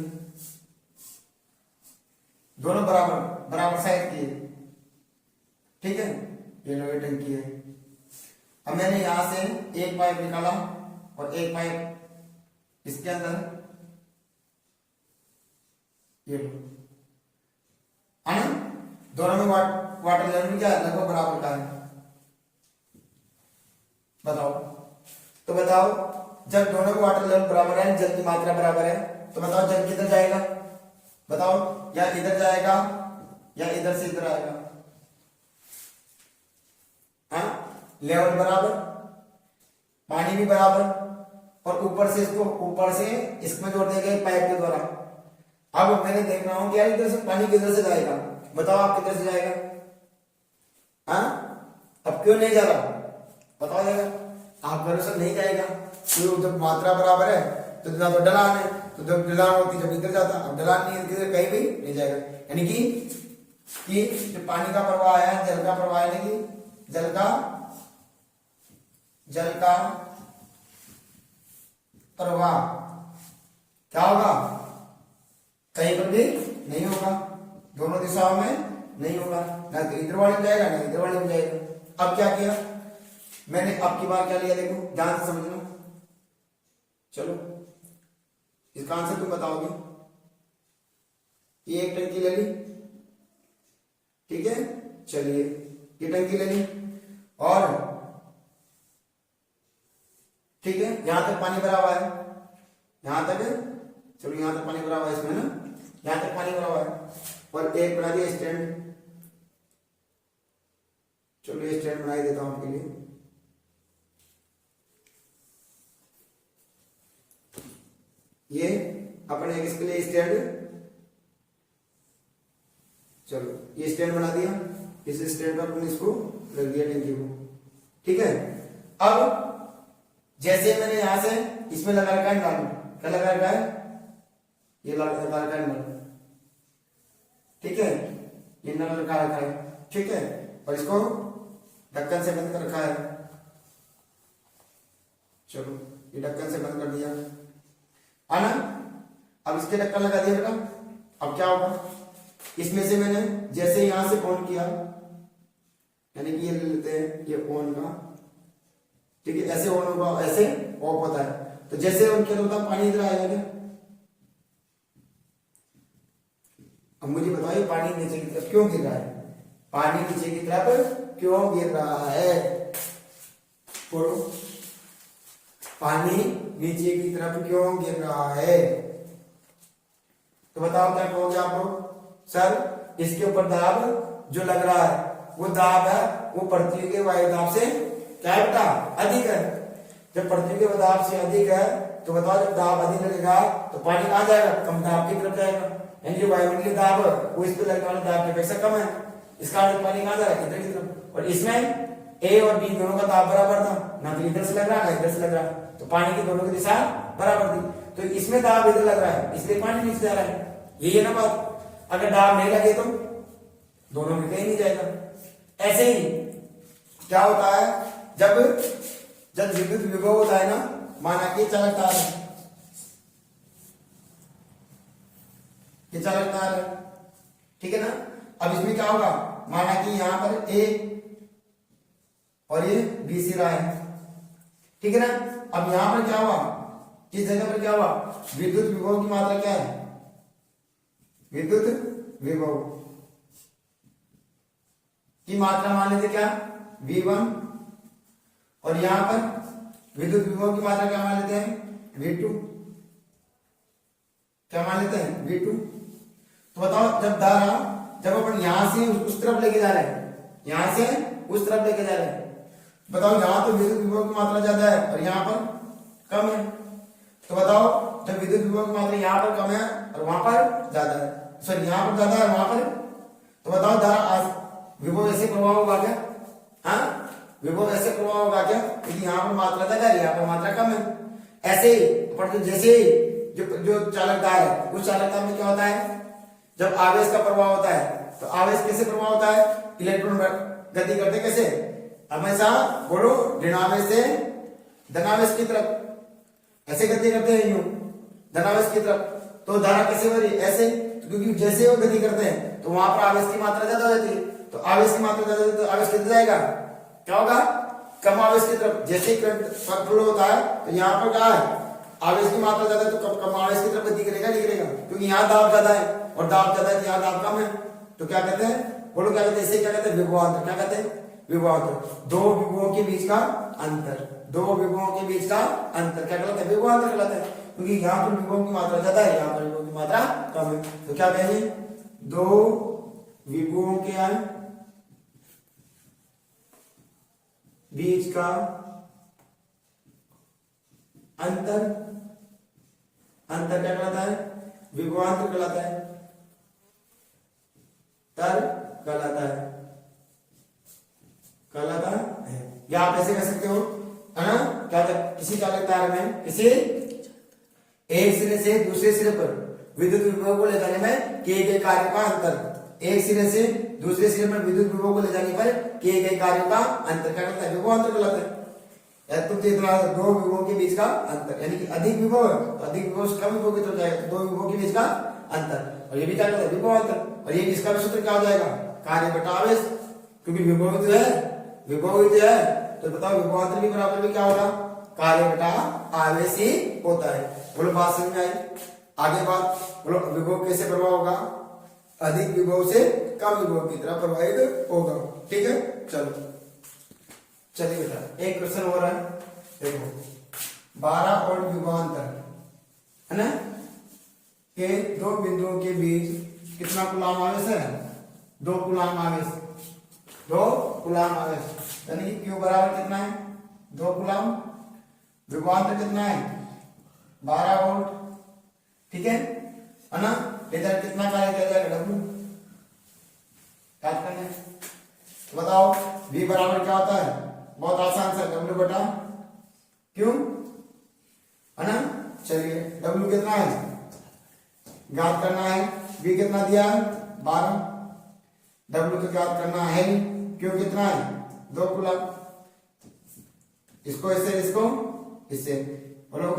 दोनों बराबर बराबर साइज की है, ठीक है, ये लोहे टंकी है। अब मैंने यहां से एक पाइप निकाला और एक पाइप इसके अंदर, ये लो है ना, दोनों में वाटर लेवल क्या है, लगभग बराबर का है, बताओ। तो बताओ जब दोनों का वाटर लेवल बराबर है, जल की मात्रा बराबर है, तो बताओ जल किधर जाएगा, बताओ, या इधर जाएगा या इधर से इधर आएगा, हाँ, लेवल बराबर, पानी भी बराबर, और ऊपर से इसको, ऊपर से इसमें जोड़ देंगे पाइप के द्वारा। अब मैंने देख रहा हूं कि यार इधर से पानी किधर से जाएगा, बताओ आप किधर से जाएगा, हाँ, अब क्यों नहीं जा रहा, बताओ जाएगा, आप भरोसा नहीं जाएगा, क्यों, जब मात्रा बराबर है तो ना तो ढलान है, तो जब ढलान होती जब इधर जाता, अब ढलान नहीं है किधर, कहीं भी नहीं जाएगा, यानी कि जो पानी का प्रवाह है, जल का प्रवाह, यानी कि जल का प्रवाह क्या होगा, कहीं पर भी नहीं होगा, दोनों दिशाओं में नहीं होगा, ना तो इधर वाले में जाएगा ना इधर वाले में जाएगा। अब क्या किया मैंने, अब की बार क्या लिया, देखो ध्यान से समझना, चलो इसका आंसर तुम बताओगे। ये एक टंकी ले ली, ठीक है, चलिए ये टंकी ले ली, और ठीक है, यहां तक पानी भरा हुआ है, यहां तक, चलो यहां तक पानी भरा हुआ है इसमें ना, यहां तक पानी भरा हुआ है, और एक बना दिया स्टैंड, चलो ये स्टैंड बना देता हूं आपके लिए, ये अपने इसके लिए स्टैंड, चलो ये स्टैंड बना दिया, इस स्टैंड पर अपन इसको रख दिया टंकी को, ठीक है। अब जैसे मैंने यहां से इसमें लगा रखा है नल, क्या लगा रखा है, ये लगा रखा है नल, ठीक है, ये नल लगा रखा है, ठीक है, और इसको ढक्कन से बंद कर रखा है, चलो ये ढक्कन से बंद कर दिया है ना। अब इसके ढक्कन लगा दिया बेटा, अब क्या होगा, इसमें से मैंने जैसे यहां से ऑन किया, यानी कि ये ले लेते हैं ये ऑन का, ठीक है, ऐसे ऑन होगा, ऐसे ऑफ होता है, तो जैसे ऑन किया तो पानी इधर आएगा क्या, अब मुझे बताइए पानी नीचे की तरफ क्यों गिर रहा है, पानी नीचे की तरफ क्यों गिर रहा है, बोलो, पानी नीचे की तरफ क्यों गिर रहा है, तो बताओ क्या कहोगे आप लोग, सर इसके ऊपर दाब जो लग रहा है वो दाब है, वो पृथ्वी के वायु दाब से क्या है बेटा, अधिक है, जब पृथ्वी के दाब से अधिक है तो बताओ जब दाब अधिक लगेगा तो पानी कहां जाएगा, कम दाब की तरफ जाएगा, यानी जो वायुमंडलीय दाब वो इस पे लगने वाले दाब की अपेक्षा कम है, इसका अर्थ पानी कहां जा रहा है, इधर की तरफ, और इसमें ए और बी दोनों का दाब बराबर था, ना तो इधर से लग रहा है ना इधर से लग रहा है, तो पानी की दोनों की दिशा बराबर थी, तो इसमें दाब इधर लग रहा है इसलिए पानी नीचे जा रहा है, यही है ना बात। अगर दाब नहीं लगे तो दोनों में कहीं नहीं जाएगा। ऐसे ही क्या होता है, जब विद्युत विभव होता है ना, माना कि चालक तार है, ये चालक तार है, ठीक है ना। अब इसमें क्या होगा, माना कि यहां पर ए और ये बी सी रहा है, ठीक है ना। अब यहां पर क्या हुआ, इस जगह पर क्या हुआ, विद्युत विभव की मात्रा क्या है, विद्युत विभव की मात्रा मान लेते क्या, V1, और यहां पर विद्युत विभव की मात्रा क्या मान लेते हैं, V2, क्या मान लेते हैं, V2। तो बताओ जब अपन यहां से उस तरफ लेके जा रहे हैं, यहां से उस तरफ लेके जा रहे हैं, बताओ यहां तो विद्युत विभव की मात्रा ज्यादा है और यहां पर कम है, तो बताओ जब विद्युत विभव की मात्रा यहाँ पर कम है और वहां पर ज्यादा है, सॉरी यहाँ पर ज्यादा है वहां पर, तो बताओ धारा विभव ऐसे प्रभाव होगा क्या? हाँ, विभव ऐसे प्रभाव होगा क्या? क्योंकि यहाँ पर मात्रा ज्यादा है, यहाँ पर मात्रा कम है। ऐसे ही पर जैसे ही जो चालकता है उस चालकता में क्या होता है, जब आवेश का प्रभाव होता है तो आवेश कैसे प्रभाव होता है, इलेक्ट्रॉन गति करते कैसे, हमेशा बोलो ऋणावेश से धनावेश की तरफ, ऐसे गति करते हैं यूं धनावेश की तरफ, तो धारा कैसे बढ़ी ऐसे, तो क्योंकि जैसे वो गति करते हैं तो वहां पर आवेश की मात्रा ज्यादा हो जाती है, तो आवेश की मात्रा ज्यादा होती है तो आवेश कितना जाएगा, क्या होगा, कम आवेश की तरफ। जैसे करंट फ्लो होता है तो यहाँ पर क्या है, आवेश की मात्रा ज्यादा है तो कम आवेश की तरफ गति करेगा, नहीं करेगा, क्योंकि यहाँ दाब ज्यादा है और दाब ज्यादा है तो यहाँ दाब कम है, तो क्या कहते हैं, बोलो क्या कहते हैं, इसे क्या कहते हैं, विभवांतर। क्या कहते हैं, विभवांतर। दो विभवों के बीच का अंतर, दो विभवों के बीच का अंतर क्या कहलाता है, विभवांतर कहलाता है, क्योंकि यहाँ पर विभवों की मात्रा ज्यादा है, यहाँ पर विभवों की मात्रा कम है, तो क्या कहेंगे, दो विभवों के बीच का अंतर, अंतर क्या कहलाता है, विभवांतर कहलाता है, तर कहलाता है, कहलाता है। या आप ऐसे कह सकते हो, है ना, क्या होता है, किसी चालक तार में किसी एक सिरे से दूसरे सिरे पर विद्युत विभव को ले जाने में किए गए कार्यों का अंतर, एक सिरे से दूसरे सिरे पर विद्युत विभव को ले जाने पर किए गए कार्यों का अंतर क्या कहलाता है, विभवांतर कहलाता है। तुम इतना दो विभवों के बीच का अंतर, यानी कि अधिक विभव है तो अधिक विभव से कम विभव की तरफ जाएगा, तो दो विभवों के बीच का अंतर, और ये भी क्या कहता है, विभवांतर। और ये इसका भी सूत्र क्या हो जाएगा, कार्य बटा आवेश, क्योंकि विभव है, विभव है, तो बताओ विभवांतर भी बराबर भी क्या होगा, कार्य बटा आवेश ही होता है। बोलो बात समझ में आई, आगे बात बोलो, विभव कैसे प्रभाव होगा, अधिक विभव से कम विभव की तरफ प्रभावित होगा, ठीक है। चलो चलिए बेटा एक क्वेश्चन हो रहा है, देखो 12 वोल्ट विभवांतर है ना, के दो बिंदुओं के बीच कितना कूलाम आवेश है, 2 कूलाम आवेश, 2 कूलाम आवेश, यानी कि Q बराबर कितना है, 2 कूलाम, विभवांतर कितना है 12 वोल्ट, ठीक है ना। इधर कितना कार्य किया जाएगा, W याद करना, तो बताओ V बराबर क्या होता है, बहुत आसान सा, W बटा Q है ना। चलिए W कितना है ज्ञात करना है, V कितना दिया है 12, W तो ज्ञात करना है, Q कितना है 2 कूलम, इसको इससे इसको इससे, बोलो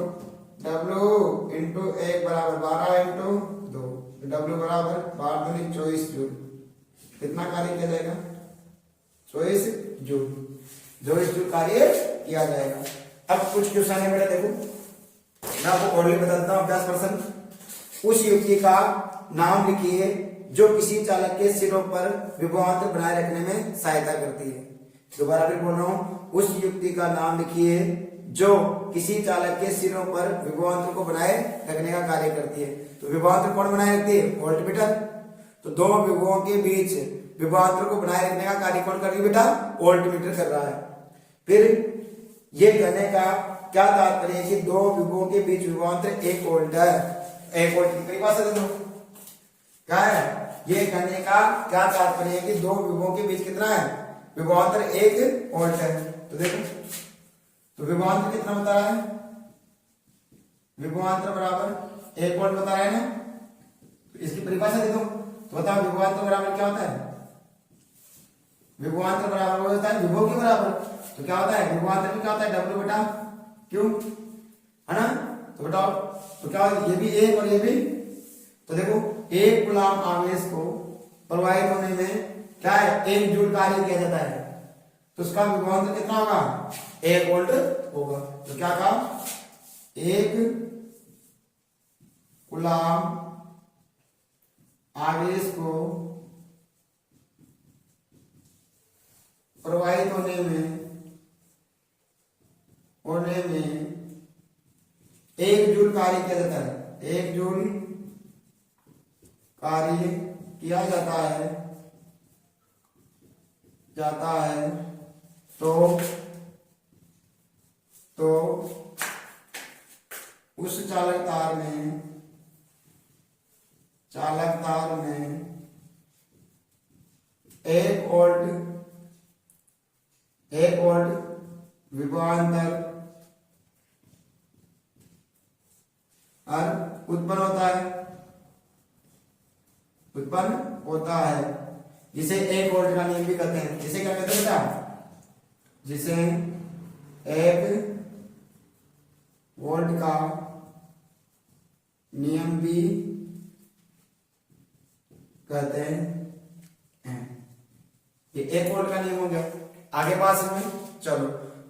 W इंटू 1 बराबर 12 इंटू 2, W बराबर 12 दूनी 24 जूल, कितना कार्य किया जाएगा 24 जूल, 24 जूल कार्य किया जाएगा। अब कुछ क्वेश्चन है बेटा, देखो मैं आपको और बता देता हूं, अभ्यास प्रश्न। उस युक्ति का नाम लिखिए जो किसी चालक के सिरों पर विभवांतर बनाए रखने में सहायता करती है। दोबारा फिर बोल रहा हूं, उस युक्ति का नाम लिखिए जो किसी चालक के सिरों पर विभवांतर को बनाए रखने का कार्य करती है। तो विभवांतर कौन बनाए रखती है, वोल्टमीटर। तो दो विभवों के बीच विभवांतर को बनाए रखने का कार्य कौन कर रही है बेटा, वोल्टमीटर कर रहा है। फिर ये कहने का क्या तात्पर्य है कि दो विभवों के बीच विभवांतर 1 वोल्ट है, 1 वोल्ट की परिभाषा दे दो, क्या है ये कहने का क्या तात्पर्य है कि दो विभवों के बीच कितना है, विभवांतर 1 वोल्ट है। तो देखो, तो विभवांतर कितना बता रहा है, विभवांतर बराबर 1 वोल्ट बता रहा है ना। तो इसकी परिभाषा दे दो, तो बताओ विभवांतर बराबर क्या होता है, विभवांतर बराबर होता है विभव के बराबर। तो क्या होता है, विभवांतर भी क्या होता है W बटा Q, है ना। तो बताओ, तो क्या ये भी 1 और ये भी, तो देखो 1 कूलम आवेश को प्रवाहित होने में क्या है 1 जूल कार्य किया जाता है, तो उसका विभवांतर कितना होगा 1 वोल्ट होगा। तो क्या कहा, 1 कूलम आवेश को प्रवाहित होने में 1 जूल कार्य किया जाता है, 1 जूल कार्य किया जाता है तो उस चालक तार में 1 वोल्ट विभवांतर उत्पन्न होता है जिसे 1 वोल्ट का नियम भी कहते हैं। जिसे क्या कहते हैं बेटा? जिसे 1 वोल्ट का नियम भी कहते हैं। ये 1 वोल्ट का नियम हो गया। आगे पास में चलो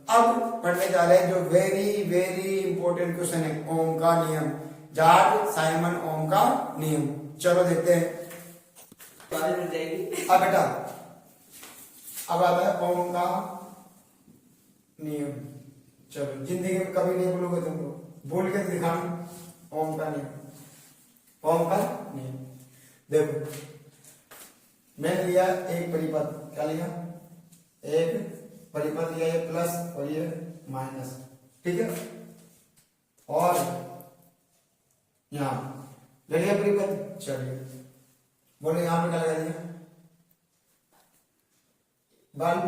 अब पढ़ने जा रहे हैं जो वेरी वेरी इंपॉर्टेंट क्वेश्चन है, ओम का नियम, जॉर्ज साइमन ओम का नियम। चलो देखते हैं। अब बेटा अब आता है ओम का नियम। चलो जिंदगी में कभी नहीं भूलोगे तुमको, भूल के दिखाना ओम का नियम। ओम का नियम देखो, मैंने लिया एक परिपथ, क्या लिया? एक परिपथ लिया, ये प्लस और ये माइनस, ठीक है। और यहां ले लिया परिपथ। चलिए बोले यहां पे क्या लगा दिया? बल्ब।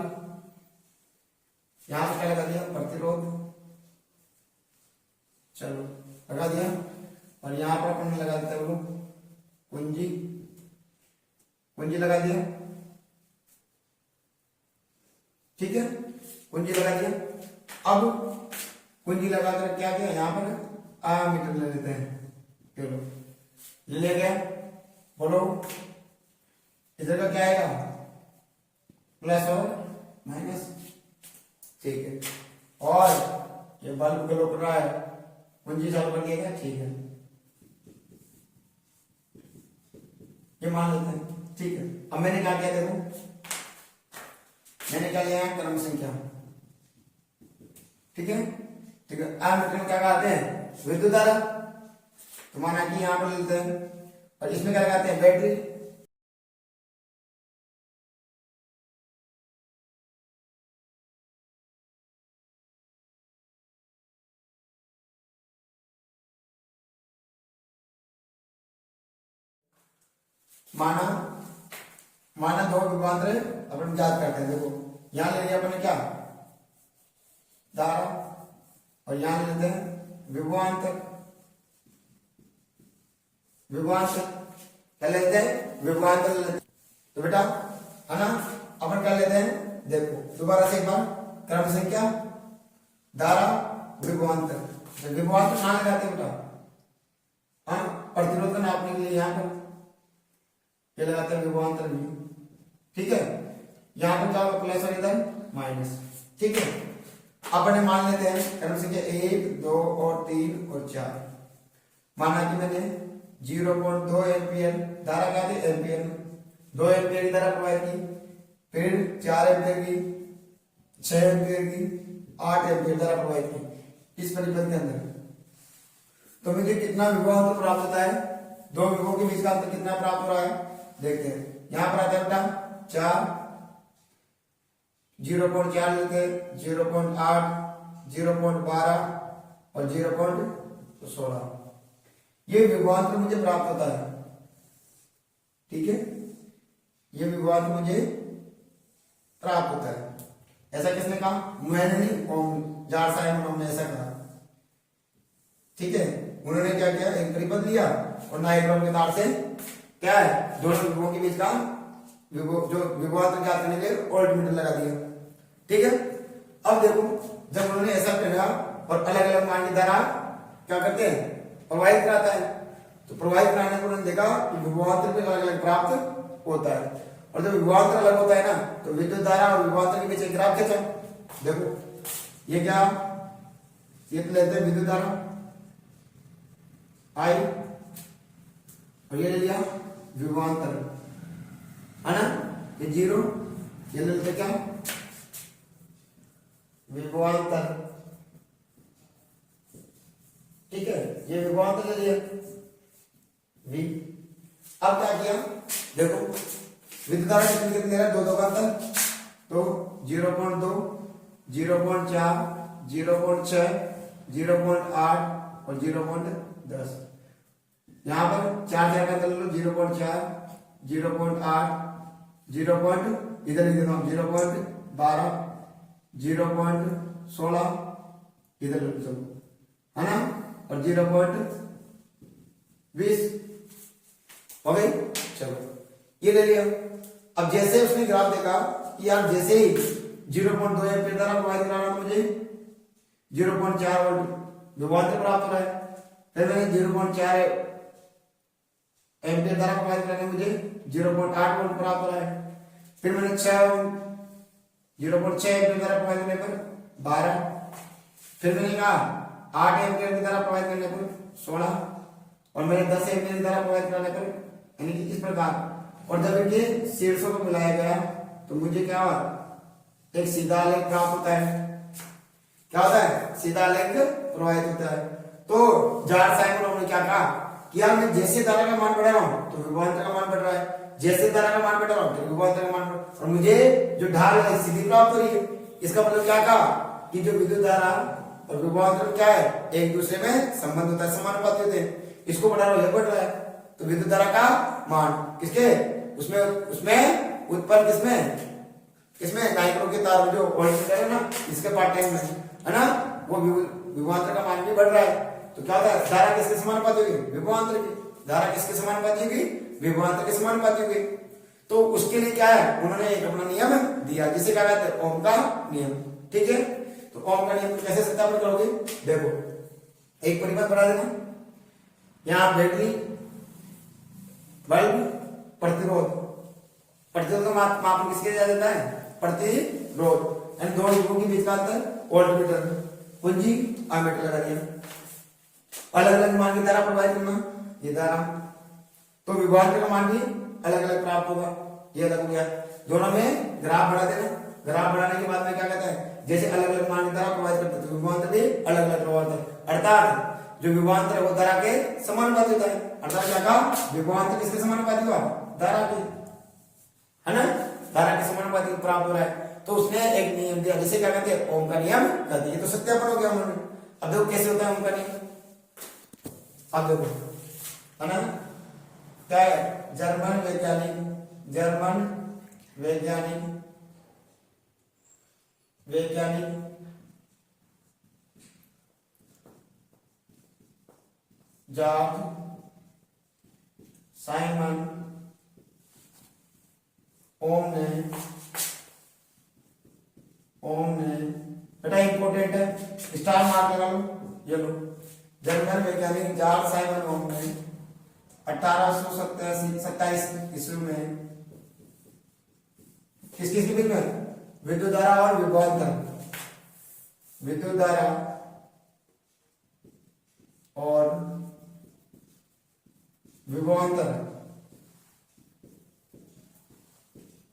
यहां पे क्या लगा दिया? प्रतिरोध। चलो लगा दिया। और यहां पर अपन लगा देते हैं कुंजी, कुंजी लगा दिया, ठीक है, कुंजी लगा दिया। अब कुंजी लगाकर क्या किया? यहां पर आमीटर ले लेते हैं। चलो ले लिया गया। बोलो इधर का क्या आएगा? प्लस और माइनस, ठीक है। और ये बल्ब ग्लो कर रहा है, कुंजी चालू कर दिया गया, ठीक है, ये मान लेते हैं, ठीक है। अब मैंने क्या किया? देखो मैंने क्या लिया? क्रम संख्या, ठीक है, ठीक है। एमीटर क्या कहते हैं? विद्युत धारा। तो माना कि यहां पर लेते हैं और इसमें क्या लगाते हैं? बैटरी। माना दो विभवांतर अपन याद करते हैं। देखो यहां ले लिया अपने क्या? धारा, और यहां ले लेते हैं विभवांतर। क्या लेते हैं? विभवांतर लेते हैं। तो बेटा है ना, अपन क्या लेते हैं? देखो दोबारा से एक बार, क्रम संख्या, धारा, विभवांतर। विभवांतर कहां लगाते हैं बेटा? हाँ, प्रतिरोध को नापने के लिए यहां पर ये लगाते हैं विभवांतर भी, ठीक है। यहां पर क्या होगा? प्लस और इधर माइनस, ठीक है। अपने मान लेते हैं क्रम संख्या 1, 2 और 3 और 4। माना कि मैंने 0.2 एम्पियर धारा क्या थी? एम्पियर, 2 एम्पियर की धारा प्रोवाइड की, फिर 4 एम्पियर की, 6 एम्पियर की, 8 एम्पियर धारा प्रोवाइड की इस परिपथ के अंदर। तो मुझे कितना विभवांतर प्राप्त होता है? दो विभवों के बीच का अंतर कितना प्राप्त हो रहा है? देखते हैं। यहां पर आता है बेटा 4, 0.4 लेते, 0.8, 0.12 और 0.16। ये विभवांतर मुझे प्राप्त होता है, ठीक है, ये विभवांतर मुझे प्राप्त होता है। ऐसा किसने कहा? मैंने नहीं, ओम, जॉर्ज साइमन ओम ने ऐसा कहा, ठीक है। उन्होंने क्या किया? एक परिपथ लिया और नाइट्रोन के तार से क्या है? दोनों विभवों के बीच का जो विभवांतर ज्ञात करने के लिए वोल्टमीटर लगा दिया, ठीक है। अब देखो जब उन्होंने ऐसा किया और अलग अलग मान की धारा क्या करते हैं? प्रवाहित कराता है। तो प्रवाहित कराने को उन्होंने देखा कि विभवांतर भी अलग अलग प्राप्त होता है, और जब विभवांतर अलग होता है ना, तो विद्युत धारा और विभवांतर के बीच एक ग्राफ खींचा। देखो ये क्या? ये तो लेते हैं विद्युत धारा आई, और ये ले लिया विभवांतर, है ना, ये 0, ये ले लेते क्या? विभवांतर, ठीक है, ये विभवांतर ले लिया V। अब क्या किया? देखो विद्युत धारा कितनी दे रहा है? 2 का अंतर, तो 0.2, 0.4, 0.6, 0.8, और 0.10। यहाँ पर 4 4 का लो 0.4, 0.8, 0. इधर इधर 0.12, 0.16 इधर है ना, और 0.20 हो गई। चलो ये ले लिया। अब जैसे उसने ग्राफ देखा कि यार जैसे ही 0.2 एम्पीयर द्वारा प्रवाहित कराना मुझे 0.4 वोल्ट विभवांतर प्राप्त हो रहा है। फिर मैंने 0.4 एम्पीयर द्वारा प्रवाहित कराने मुझे 0.8 वोल्ट प्राप्त हो रहा है। फिर मैंने 0.6 एम्पीयर द्वारा प्रवाहित करने पर 12। फिर मैंने कहा 8 एम्पीयर की द्वारा प्रवाहित करने पर 16, और मैंने 10 एम्पीयर की द्वारा प्रवाहित करने पर, यानी कि इस प्रकार। और जब इनके शीर्षों को मिलाया गया तो मुझे क्या हुआ, एक सीधा आलेख प्राप्त होता है। क्या होता है, सीधा आलेख प्रवाहित होता है। तो जॉर्ज साइमन ने क्या कहा कि यार मैं जैसे धारा का मान बढ़ा रहा हूं तो विभवांतर का मान बढ़ रहा है, जैसे धारा का मान बढ़ा रहा हूं तो विभवांतर का मान बढ़ रहा है, और मुझे जो ढाल है सीधी प्राप्त हो रही है। इसका मतलब क्या कहा कि जो विद्युत धारा और विभवांतर क्या है, एक दूसरे में संबंध होता है, समानुपाती होते हैं। इसको बढ़ा रहा हूं, यह बढ़ रहा है, तो विद्युत धारा का मान किसके उसमें उत्पन्न किसमें नाइट्रो के तार में जो वोल्टमीटर है ना, इसके पार्ट टाइम में है ना, वो विभवांतर का मान भी बढ़ रहा है। तो क्या होता है, धारा किसके समानुपाती होगी, विभवांतर की। धारा किसके समानुपाती होगी, विभवांतर के समानुपाती होगी। तो उसके लिए क्या है, उन्होंने एक अपना नियम दिया जिसे कहा जाता है ओम का नियम। ठीक है, तो ओम का नियम कैसे सत्यापन करोगे, देखो एक परिपथ बढ़ा देना। यहां बैटरी, बल्ब, प्रतिरोध का मापन किसके दिया जाता है, प्रतिरोध। यानी दो डिब्बों के बीच का अंतर वोल्टमीटर, कुंजी एमीटर लगा दिया। अलग अलग मान की धारा प्रवाहित करना, ये धारा, तो विभवांतर का मान भी अलग अलग प्राप्त होगा, ये अलग हो गया। दोनों में ग्राफ बढ़ा देना। ग्राफ बढ़ाने के बाद में क्या कहता है, जैसे अलग अलग मान की धारा प्रवाहित करते हैं तो विभवांतर भी अलग अलग प्रवाहित, अर्थात जो विभवांतर है वो धारा के समानुपाती होता है। अर्थात क्या कहा, विभवांतर किसके समानुपाती हुआ, धारा के, है ना, धारा के समानुपाती प्राप्त हो रहा है। तो उसने एक नियम दिया जिसे क्या कहते हैं, ओम का नियम कहते हैं। तो सत्यापन हो गया उन्होंने। अब देखो कैसे होता है ओम का नियम, अब देखो, है ना, क्या है, जर्मन वैज्ञानिक जॉर्ज साइमन ओम ने बेटा इंपोर्टेंट है, स्टार मार्क लगा लो, ये लो। जर्मन वैज्ञानिक जॉर्ज साइमन ओम ने 1827 ईस्वी में किसके बीच में, विद्युत धारा और विभवांतर, विद्युत धारा और विभवांतर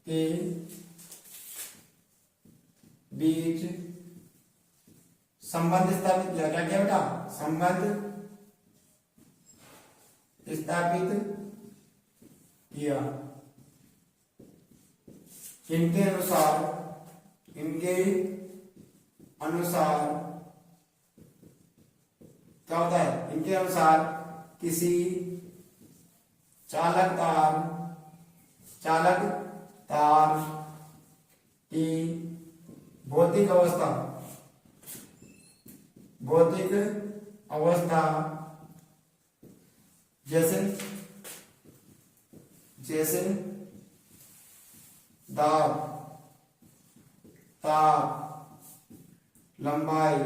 के बीच संबंध स्थापित किया। क्या क्या बेटा, संबंध स्थापित किया। इनके अनुसार क्या होता है, इनके अनुसार किसी चालक तार की भौतिक अवस्था जैसे दाब, ताप, लंबाई,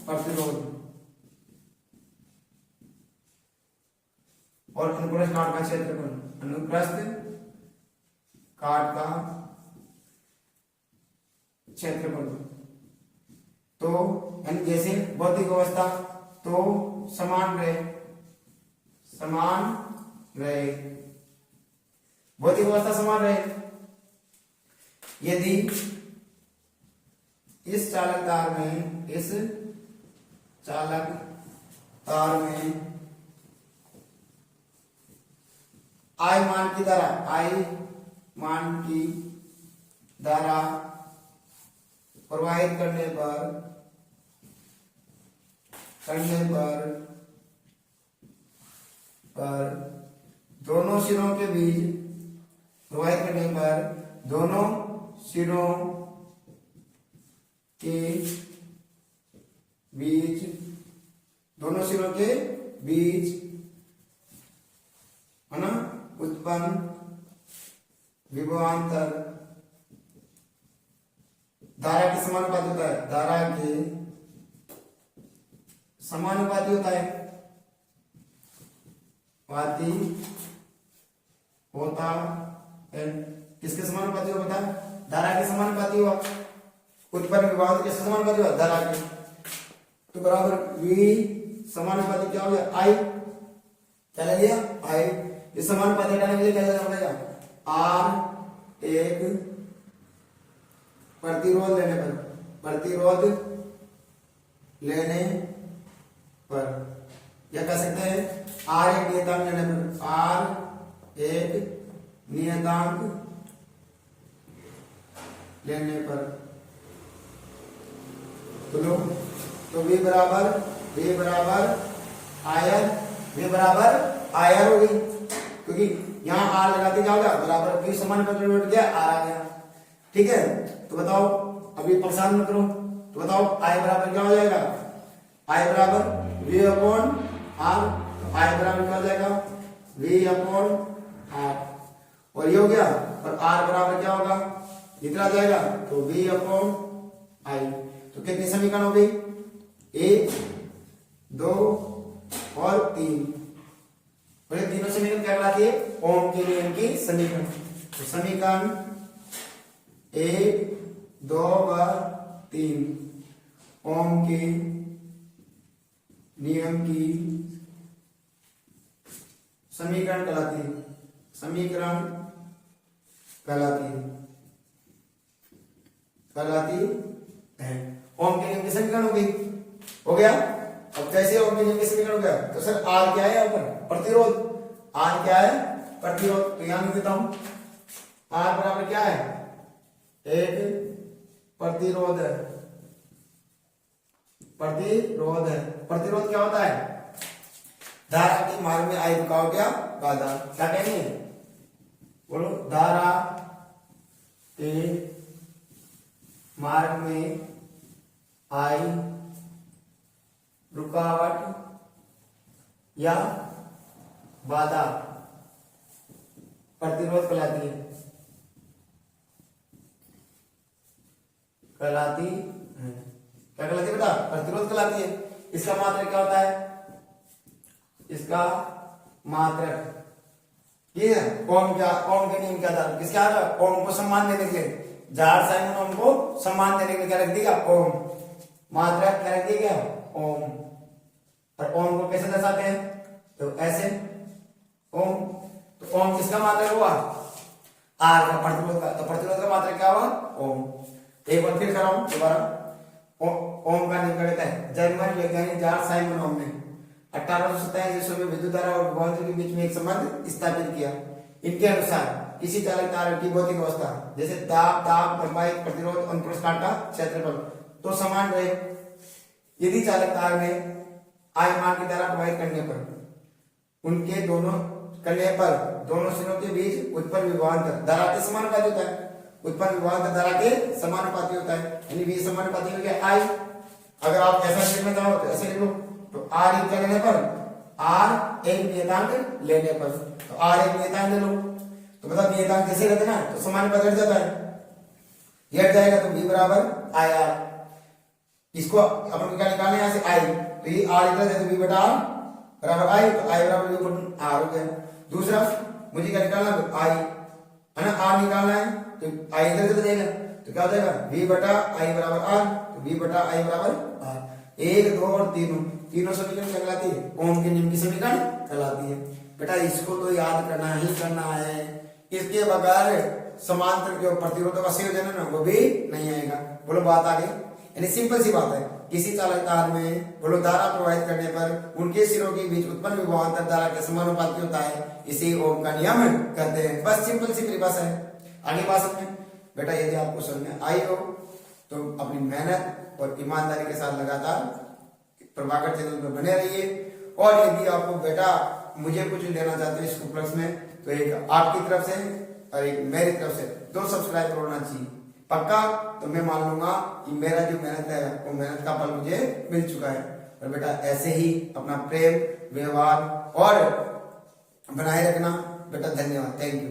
प्रतिरोध और अनुप्रस्थ काट का क्षेत्रफल, अनुप्रस्थ काट का क्षेत्रफल। तो यानी जैसे भौतिक अवस्था तो समान रहे, भौतिक अवस्था समान रहे। यदि इस चालक तार में I मान की धारा प्रवाहित करने पर करने पर दोनों सिरों के बीच प्रवाहित करने पर दोनों सिरों के बीच है ना उत्पन्न विभवांतर धारा के समानुपाती होता है, धारा के समानुपाती होता है, पाती होता है। किसके समानुपाती होता है? धारा के समानुपाती हुआ। उत्पन्न विभवांतर किसके समानुपाती हुआ? धारा के। तो बराबर V समानुपाती क्या हो गया? I। क्या ले लिया? I। इस समानुपाती हटाने के लिए क्या करना पड़ेगा? R एक प्रतिरोध लेने पर या कह सकते हैं R एक नियतांक लेने पर, R एक नियतांक लेने पर तो V बराबर आयर होगी, क्योंकि यहाँ R लगाते क्या होगा? बराबर V समानुपाती उठ गया, R आ गया। ठीक है, तो बताओ, अभी परेशान मत करो। तो बताओ I बराबर क्या हो जाएगा? I बराबर V अपॉन R। तो I बराबर क्या हो जाएगा? V upon R। और ये हो गया, और R बराबर क्या होगा? इधर आ जाएगा, तो V अपॉन I। तो कितनी समीकरण हो गई? 1, 2 और 3। और ये तीनों समीकरण क्या कहलाती है? ओम के नियम की समीकरण। तो समीकरण 1, 2 व 3 ओम के नियम की समीकरण कहलाती है। ओम के नियम की समीकरण हो गया। अब कैसे ओम के नियम की समीकरण हो गया? तो सर आर क्या है? यहाँ पर प्रतिरोध। आर क्या है? प्रतिरोध। तो यहां लिख देता हूं, आर बराबर क्या है? एक प्रतिरोध है। प्रतिरोध क्या होता है? धारा के मार्ग में आई रुकावट या बाधा। क्या कहेंगे? बोलो, धारा के मार्ग में आई रुकावट या बाधा प्रतिरोध कहलाती है। क्या कहलाती बेटा? प्रतिरोध कहलाती है। इसका मात्रक क्या होता है? इसका मात्रक ये ओम के नियम क्या था? किसके आ रहा? ओम को सम्मान देने के लिए, जार साइमन ओम को सम्मान देने के लिए क्या रख दिया? ओम। मात्रक क्या रख दिया? ओम। और ओम को कैसे दर्शाते हैं? तो ऐसे ओम। तो ओम किसका मात्रक हुआ? आर का, प्रतिरोध का। तो प्रतिरोध का मात्रक क्या हुआ? ओम। एक बार फिर कराऊं दोबारा। ओम का नियम कहता है, जर्मन वैज्ञानिक जार साइमन ओम ने 1827 ईस्वी में विद्युत धारा और विभवांतर के बीच में एक संबंध स्थापित किया। इनके अनुसार किसी चालक तार की भौतिक अवस्था जैसे दाब, लंबाई, प्रतिरोध, अनुप्रस्थ का क्षेत्रफल तो समान रहे यदि चालक तार में I मान की धारा प्रवाहित करने पर दोनों सिरों के बीच उत्पन्न विभवांतर धारा के समानुपाती होता है। उत्पन्न विभवांतर धारा के समानुपाती होता है, यानी V समानुपाती हो गया I। अगर आप ऐसा लिखना चाहो तो ऐसे लिख लो। तो R क्या लेने पर? R एक नियतांक लेने पर। तो R एक नियतांक ले लो। तो मतलब नियतांक कैसे रहते ना, तो समानुपाती हट जाता है, ये हट जाएगा। तो V बराबर IR। इसको अपन क्या निकालना है? यहाँ से I। तो ये R इधर है, तो V बटा R बराबर I। तो I बराबर V बटा R हो गया। दूसरा मुझे क्या निकालना है? I है ना, R निकालना है, तो I इधर चला जाएगा, तो क्या हो जाएगा? V बटा I बराबर R। तो V बटा I बराबर R। 1, 2 और 3 समीकरण कहलाती है ओम के नियम की समीकरण कहलाती है। बेटा इसको तो याद करना ही करना है, इसके बगैर समांतर जो प्रतिरोधों का संयोजन है ना, वो भी नहीं आएगा। बोलो बात आ गई। यानी सिंपल सी बात है, किसी चालक तार में बोलो धारा प्रवाहित करने पर उनके सिरों के बीच उत्पन्न विभवांतर धारा के समानुपाती होता है, इसे ओम का नियम कहते हैं। बस सिंपल सी परिभाषा है। आगे बात समझे बेटा, यदि आपको समझ में आई हो तो अपनी मेहनत और ईमानदारी के साथ लगातार प्रभाकर चैनल पर बने रहिए। और यदि आपको बेटा मुझे कुछ देना चाहते हैं इसको प्लस में, तो एक आपकी तरफ से और एक मेरी तरफ से 2 सब्सक्राइबर होना चाहिए पक्का। तो मैं मान लूंगा कि मेरा जो मेहनत है वो मेहनत का फल मुझे मिल चुका है। और बेटा ऐसे ही अपना प्रेम व्यवहार और बनाए रखना बेटा। धन्यवाद, थैंक यू।